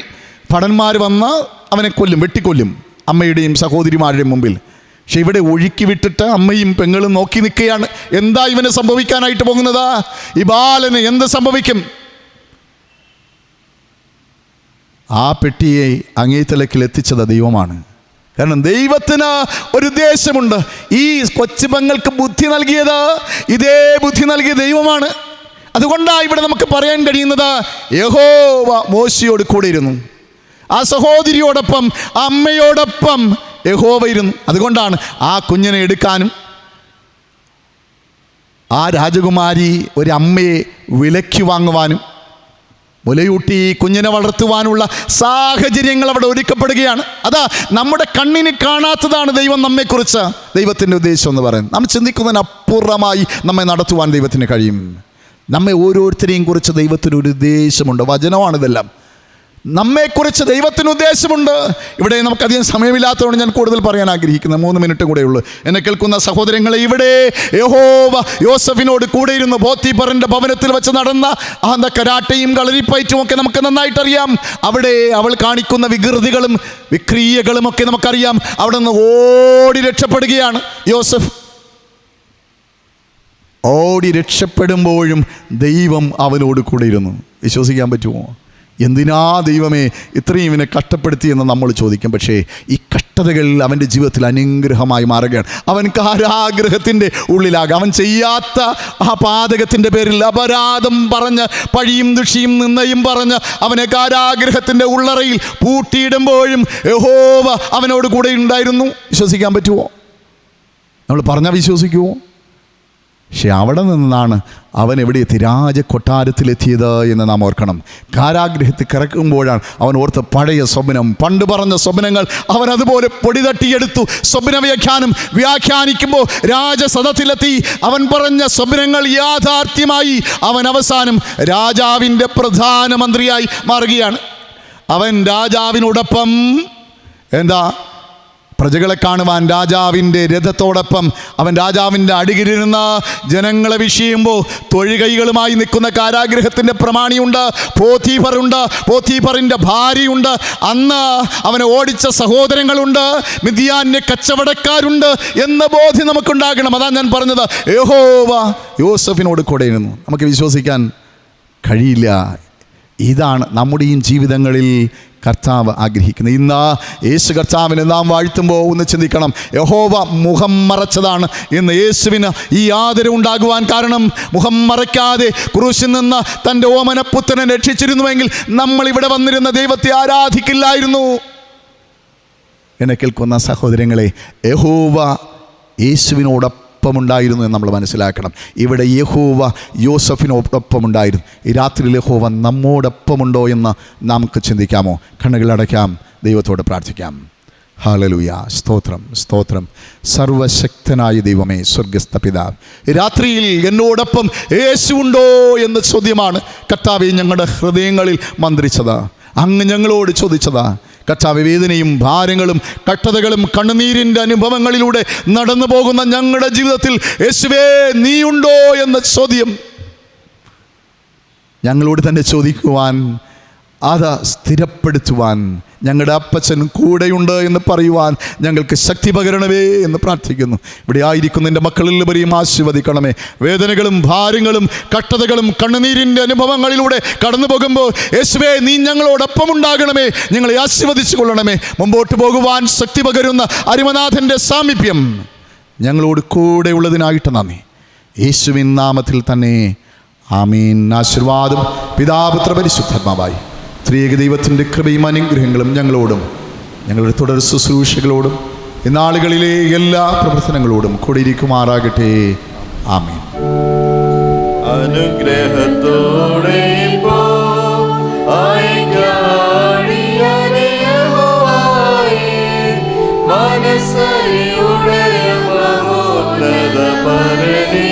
ഭടന്മാർ വന്ന് അവനെ വെട്ടിക്കൊല്ലും അമ്മയുടെയും സഹോദരിമാരുടെയും മുമ്പിൽ. പക്ഷെ ഇവിടെ ഒഴുക്കി വിട്ടിട്ട് അമ്മയും പെങ്ങളും നോക്കി നിൽക്കുകയാണ്. എന്താ ഇവന് സംഭവിക്കാനായിട്ട് പോകുന്നത്? ഈ ബാലന് എന്ത് സംഭവിക്കും? ആ പെട്ടിയെ അങ്ങേ തലക്കിൽ എത്തിച്ചത് ദൈവമാണ്. കാരണം ദൈവത്തിന് ഒരു ഉദ്ദേശമുണ്ട്. ഈ കൊച്ചുപെങ്ങൾക്ക് ബുദ്ധി നൽകിയത്, ഇതേ ബുദ്ധി നൽകിയ ദൈവമാണ്. അതുകൊണ്ടാണ് ഇവിടെ നമുക്ക് പറയാൻ കഴിയുന്നത്, യഹോവ മോശയോട് കൂടെ ഇരുന്നു. ആ സഹോദരിയോടൊപ്പം, അമ്മയോടൊപ്പം യഹോവ ഇരുന്നു. അതുകൊണ്ടാണ് ആ കുഞ്ഞിനെ എടുക്കാനും ആ രാജകുമാരി ഒരു അമ്മയെ വിലയ്ക്ക് വാങ്ങുവാനും മുലയൂട്ടി കുഞ്ഞിനെ വളർത്തുവാനുള്ള സാഹചര്യങ്ങൾ അവിടെ ഒരുക്കപ്പെടുകയാണ്. അതാ നമ്മുടെ കണ്ണിന് കാണാത്തതാണ് ദൈവം നമ്മെക്കുറിച്ച്, ദൈവത്തിൻ്റെ ഉദ്ദേശം എന്ന് പറയുന്നത്. നാം ചിന്തിക്കുന്നതിനപ്പുറമായി നമ്മെ നടത്തുവാൻ ദൈവത്തിന് കഴിയും. നമ്മെ ഓരോരുത്തരെയും കുറിച്ച് ദൈവത്തിനൊരു ഉദ്ദേശമുണ്ട്. വചനമാണിതെല്ലാം. നമ്മെക്കുറിച്ച് ദൈവത്തിന് ഉദ്ദേശമുണ്ട്. ഇവിടെ നമുക്കധികം സമയമില്ലാത്തതുകൊണ്ട് ഞാൻ കൂടുതൽ പറയാൻ ആഗ്രഹിക്കുന്നത് 3 മിനിറ്റ് കൂടെ ഉള്ളൂ. എന്നെ കേൾക്കുന്ന സഹോദരങ്ങളെ, ഇവിടെ യഹോവ യോസഫിനോട് കൂടെ ഇരുന്ന് പോത്തീഫറിൻ്റെ ഭവനത്തിൽ വെച്ച് നടന്ന കരാട്ടയും കളരിപ്പയറ്റും ഒക്കെ നമുക്ക് നന്നായിട്ടറിയാം. അവിടെ അവൾ കാണിക്കുന്ന വികൃതികളും വിക്രിയകളും ഒക്കെ നമുക്കറിയാം. അവിടെ നിന്ന് ഓടി രക്ഷപ്പെടുകയാണ് യോസഫ്. ഓടി രക്ഷപ്പെടുമ്പോഴും ദൈവം അവനോട് കൂടെ ഇരുന്നു. വിശ്വസിക്കാൻ പറ്റുമോ? എന്തിനാ ദൈവമേ ഇത്രയും ഇവനെ കഷ്ടപ്പെടുത്തിയെന്ന് നമ്മൾ ചോദിക്കും. പക്ഷേ ഈ കഷ്ടതകൾ അവൻ്റെ ജീവിതത്തിൽ അനുഗ്രഹമായി മാറുകയാണ്. അവൻ കാരാഗ്രഹത്തിൻ്റെ ഉള്ളിലാകും. അവൻ ചെയ്യാത്ത ആ പാതകത്തിൻ്റെ പേരിൽ അപരാധം പറഞ്ഞ് പഴിയും ദുഷിയും നിന്നയും പറഞ്ഞ് അവനെ കാരാഗ്രഹത്തിൻ്റെ ഉള്ളറയിൽ പൂട്ടിയിടുമ്പോഴും യഹോവ അവനോട് കൂടെ ഉണ്ടായിരുന്നു. വിശ്വസിക്കാൻ പറ്റുമോ? നമ്മൾ പറഞ്ഞാൽ വിശ്വസിക്കുമോ? പക്ഷെ അവിടെ നിന്നാണ് അവൻ എവിടെ എത്തി? രാജകൊട്ടാരത്തിലെത്തിയത് എന്ന് നാം ഓർക്കണം. കാരാഗ്രഹത്തിൽ കിടക്കുമ്പോഴാണ് അവൻ ഓർത്ത പഴയ സ്വപ്നം, പണ്ട് പറഞ്ഞ സ്വപ്നങ്ങൾ അവൻ അതുപോലെ പൊടി തട്ടിയെടുത്തു. സ്വപ്ന വ്യാഖ്യാനിക്കുമ്പോൾ രാജസദത്തിലെത്തി. അവൻ പറഞ്ഞ സ്വപ്നങ്ങൾ യാഥാർത്ഥ്യമായി. അവൻ അവസാനം രാജാവിൻ്റെ പ്രധാനമന്ത്രിയായി മാറുകയാണ്. അവൻ രാജാവിനോടൊപ്പം പ്രജകളെ കാണുവാൻ രാജാവിൻ്റെ രഥത്തോടൊപ്പം അവൻ രാജാവിൻ്റെ അടികിലിരുന്ന് ജനങ്ങളെ വിഷയുമ്പോൾ തൊഴുകൈകളുമായി നിൽക്കുന്ന കാരാഗ്രഹത്തിൻ്റെ പ്രമാണിയുണ്ട്, പോത്തീഫറുണ്ട്, പോത്തീഫറിൻ്റെ ഭാര്യയുണ്ട്, അന്ന് അവനെ ഓടിച്ച സഹോദരങ്ങളുണ്ട്, മിദ്യാന്യ കച്ചവടക്കാരുണ്ട് എന്ന ബോധ്യം നമുക്കുണ്ടാകണം. അതാണ് ഞാൻ പറഞ്ഞത്, യഹോവ യോസഫിനോട് കൂടെയിരുന്നു. നമുക്ക് വിശ്വസിക്കാൻ കഴിയില്ല. ഇതാണ് നമ്മുടെയും ജീവിതങ്ങളിൽ കർത്താവ് ആഗ്രഹിക്കുന്നത്. ഇന്ന് യേശു കർത്താവിനെ നാം വാഴ്ത്തുമ്പോൾ ഒന്ന് ചിന്തിക്കണം, യഹോവ മുഖം മറച്ചതാണ് എന്ന്. യേശുവിന് ഈ ആദരവുണ്ടാകുവാൻ കാരണം മുഖം മറയ്ക്കാതെ ക്രൂശിൽ നിന്ന് തൻ്റെ ഓമനപുത്രനെ രക്ഷിച്ചിരുന്നുവെങ്കിൽ നമ്മൾ ഇവിടെ വന്നിരുന്ന ദൈവത്തെ ആരാധിക്കില്ലായിരുന്നു. എന്നെ കേൾക്കുന്ന സഹോദരങ്ങളെ, യഹോവ യേശുവിനോടൊപ്പം ഉണ്ടായിരുന്നു എന്ന് നമ്മൾ മനസ്സിലാക്കണം. ഇവിടെ യഹോവ യോസഫിനോടൊപ്പമുണ്ടായിരുന്നു. ഈ രാത്രിയിൽ യഹോവ നമ്മോടൊപ്പമുണ്ടോ എന്ന് നമുക്ക് ചിന്തിക്കാമോ? കണ്ണുകളടയ്ക്കാം, ദൈവത്തോട് പ്രാർത്ഥിക്കാം. ഹല്ലേലൂയ, സ്തോത്രം, സ്തോത്രം. സർവശക്തനായ ദൈവമേ, സ്വർഗസ്ഥ പിതാവ്, രാത്രിയിൽ എന്നോടൊപ്പം യേശുണ്ടോ എന്ന ചോദ്യമാണ് കർത്താവേ ഞങ്ങളുടെ ഹൃദയങ്ങളിൽ മന്ത്രിച്ചത്. അങ്ങ് ഞങ്ങളോട് ചോദിച്ചതാ. കർത്താവേ, വേദനയും ഭാരങ്ങളും കഷ്ടതകളും കണ്ണുനീരിൻ്റെ അനുഭവങ്ങളിലൂടെ നടന്നു പോകുന്ന ഞങ്ങളുടെ ജീവിതത്തിൽ യേശുവേ നീയുണ്ടോ എന്ന ചോദ്യം ഞങ്ങളോട് തന്നെ ചോദിക്കുവാൻ, അത് സ്ഥിരപ്പെടുത്തുവാൻ, ഞങ്ങളുടെ അപ്പച്ചൻ കൂടെയുണ്ട് എന്ന് പറയുവാൻ ഞങ്ങൾക്ക് ശക്തി പകരണമേ എന്ന് പ്രാർത്ഥിക്കുന്നു. ഇവിടെ ആയിരിക്കുന്ന എൻ്റെ മക്കളിൽ ഉപരിയും ആശീർവദിക്കണമേ. വേദനകളും ഭാരങ്ങളും കഷ്ടതകളും കണ്ണുനീരിൻ്റെ അനുഭവങ്ങളിലൂടെ കടന്നു പോകുമ്പോൾ യേശുവേ നീ ഞങ്ങളോടൊപ്പം ഉണ്ടാകണമേ, ഞങ്ങളെ ആശീർവദിച്ചു കൊള്ളണമേ. മുമ്പോട്ട് പോകുവാൻ ശക്തി പകരുന്ന അരിമനാഥൻ്റെ സാമീപ്യം ഞങ്ങളോട് കൂടെ ഉള്ളതിനായിട്ട് നന്ദി. യേശുവിൻ നാമത്തിൽ തന്നെ ആമീൻ. ആശീർവാദം പിതാപുത്ര പരിശുദ്ധാത്മാവായി ത്രിയേക ദൈവത്തിൻ്റെ കൃപയും അനുഗ്രഹങ്ങളും ഞങ്ങളോടും ഞങ്ങളുടെ തുടർ ശുശ്രൂഷകളോടും ഇന്നാളുകളിലെ എല്ലാ പ്രവർത്തനങ്ങളോടും കൂടിയിരിക്കുമാറാകട്ടെ. ആമീൻ. അനുഗ്രഹത്തോടെ മനസ്സറിയുടെ മഹോന്നത പരനി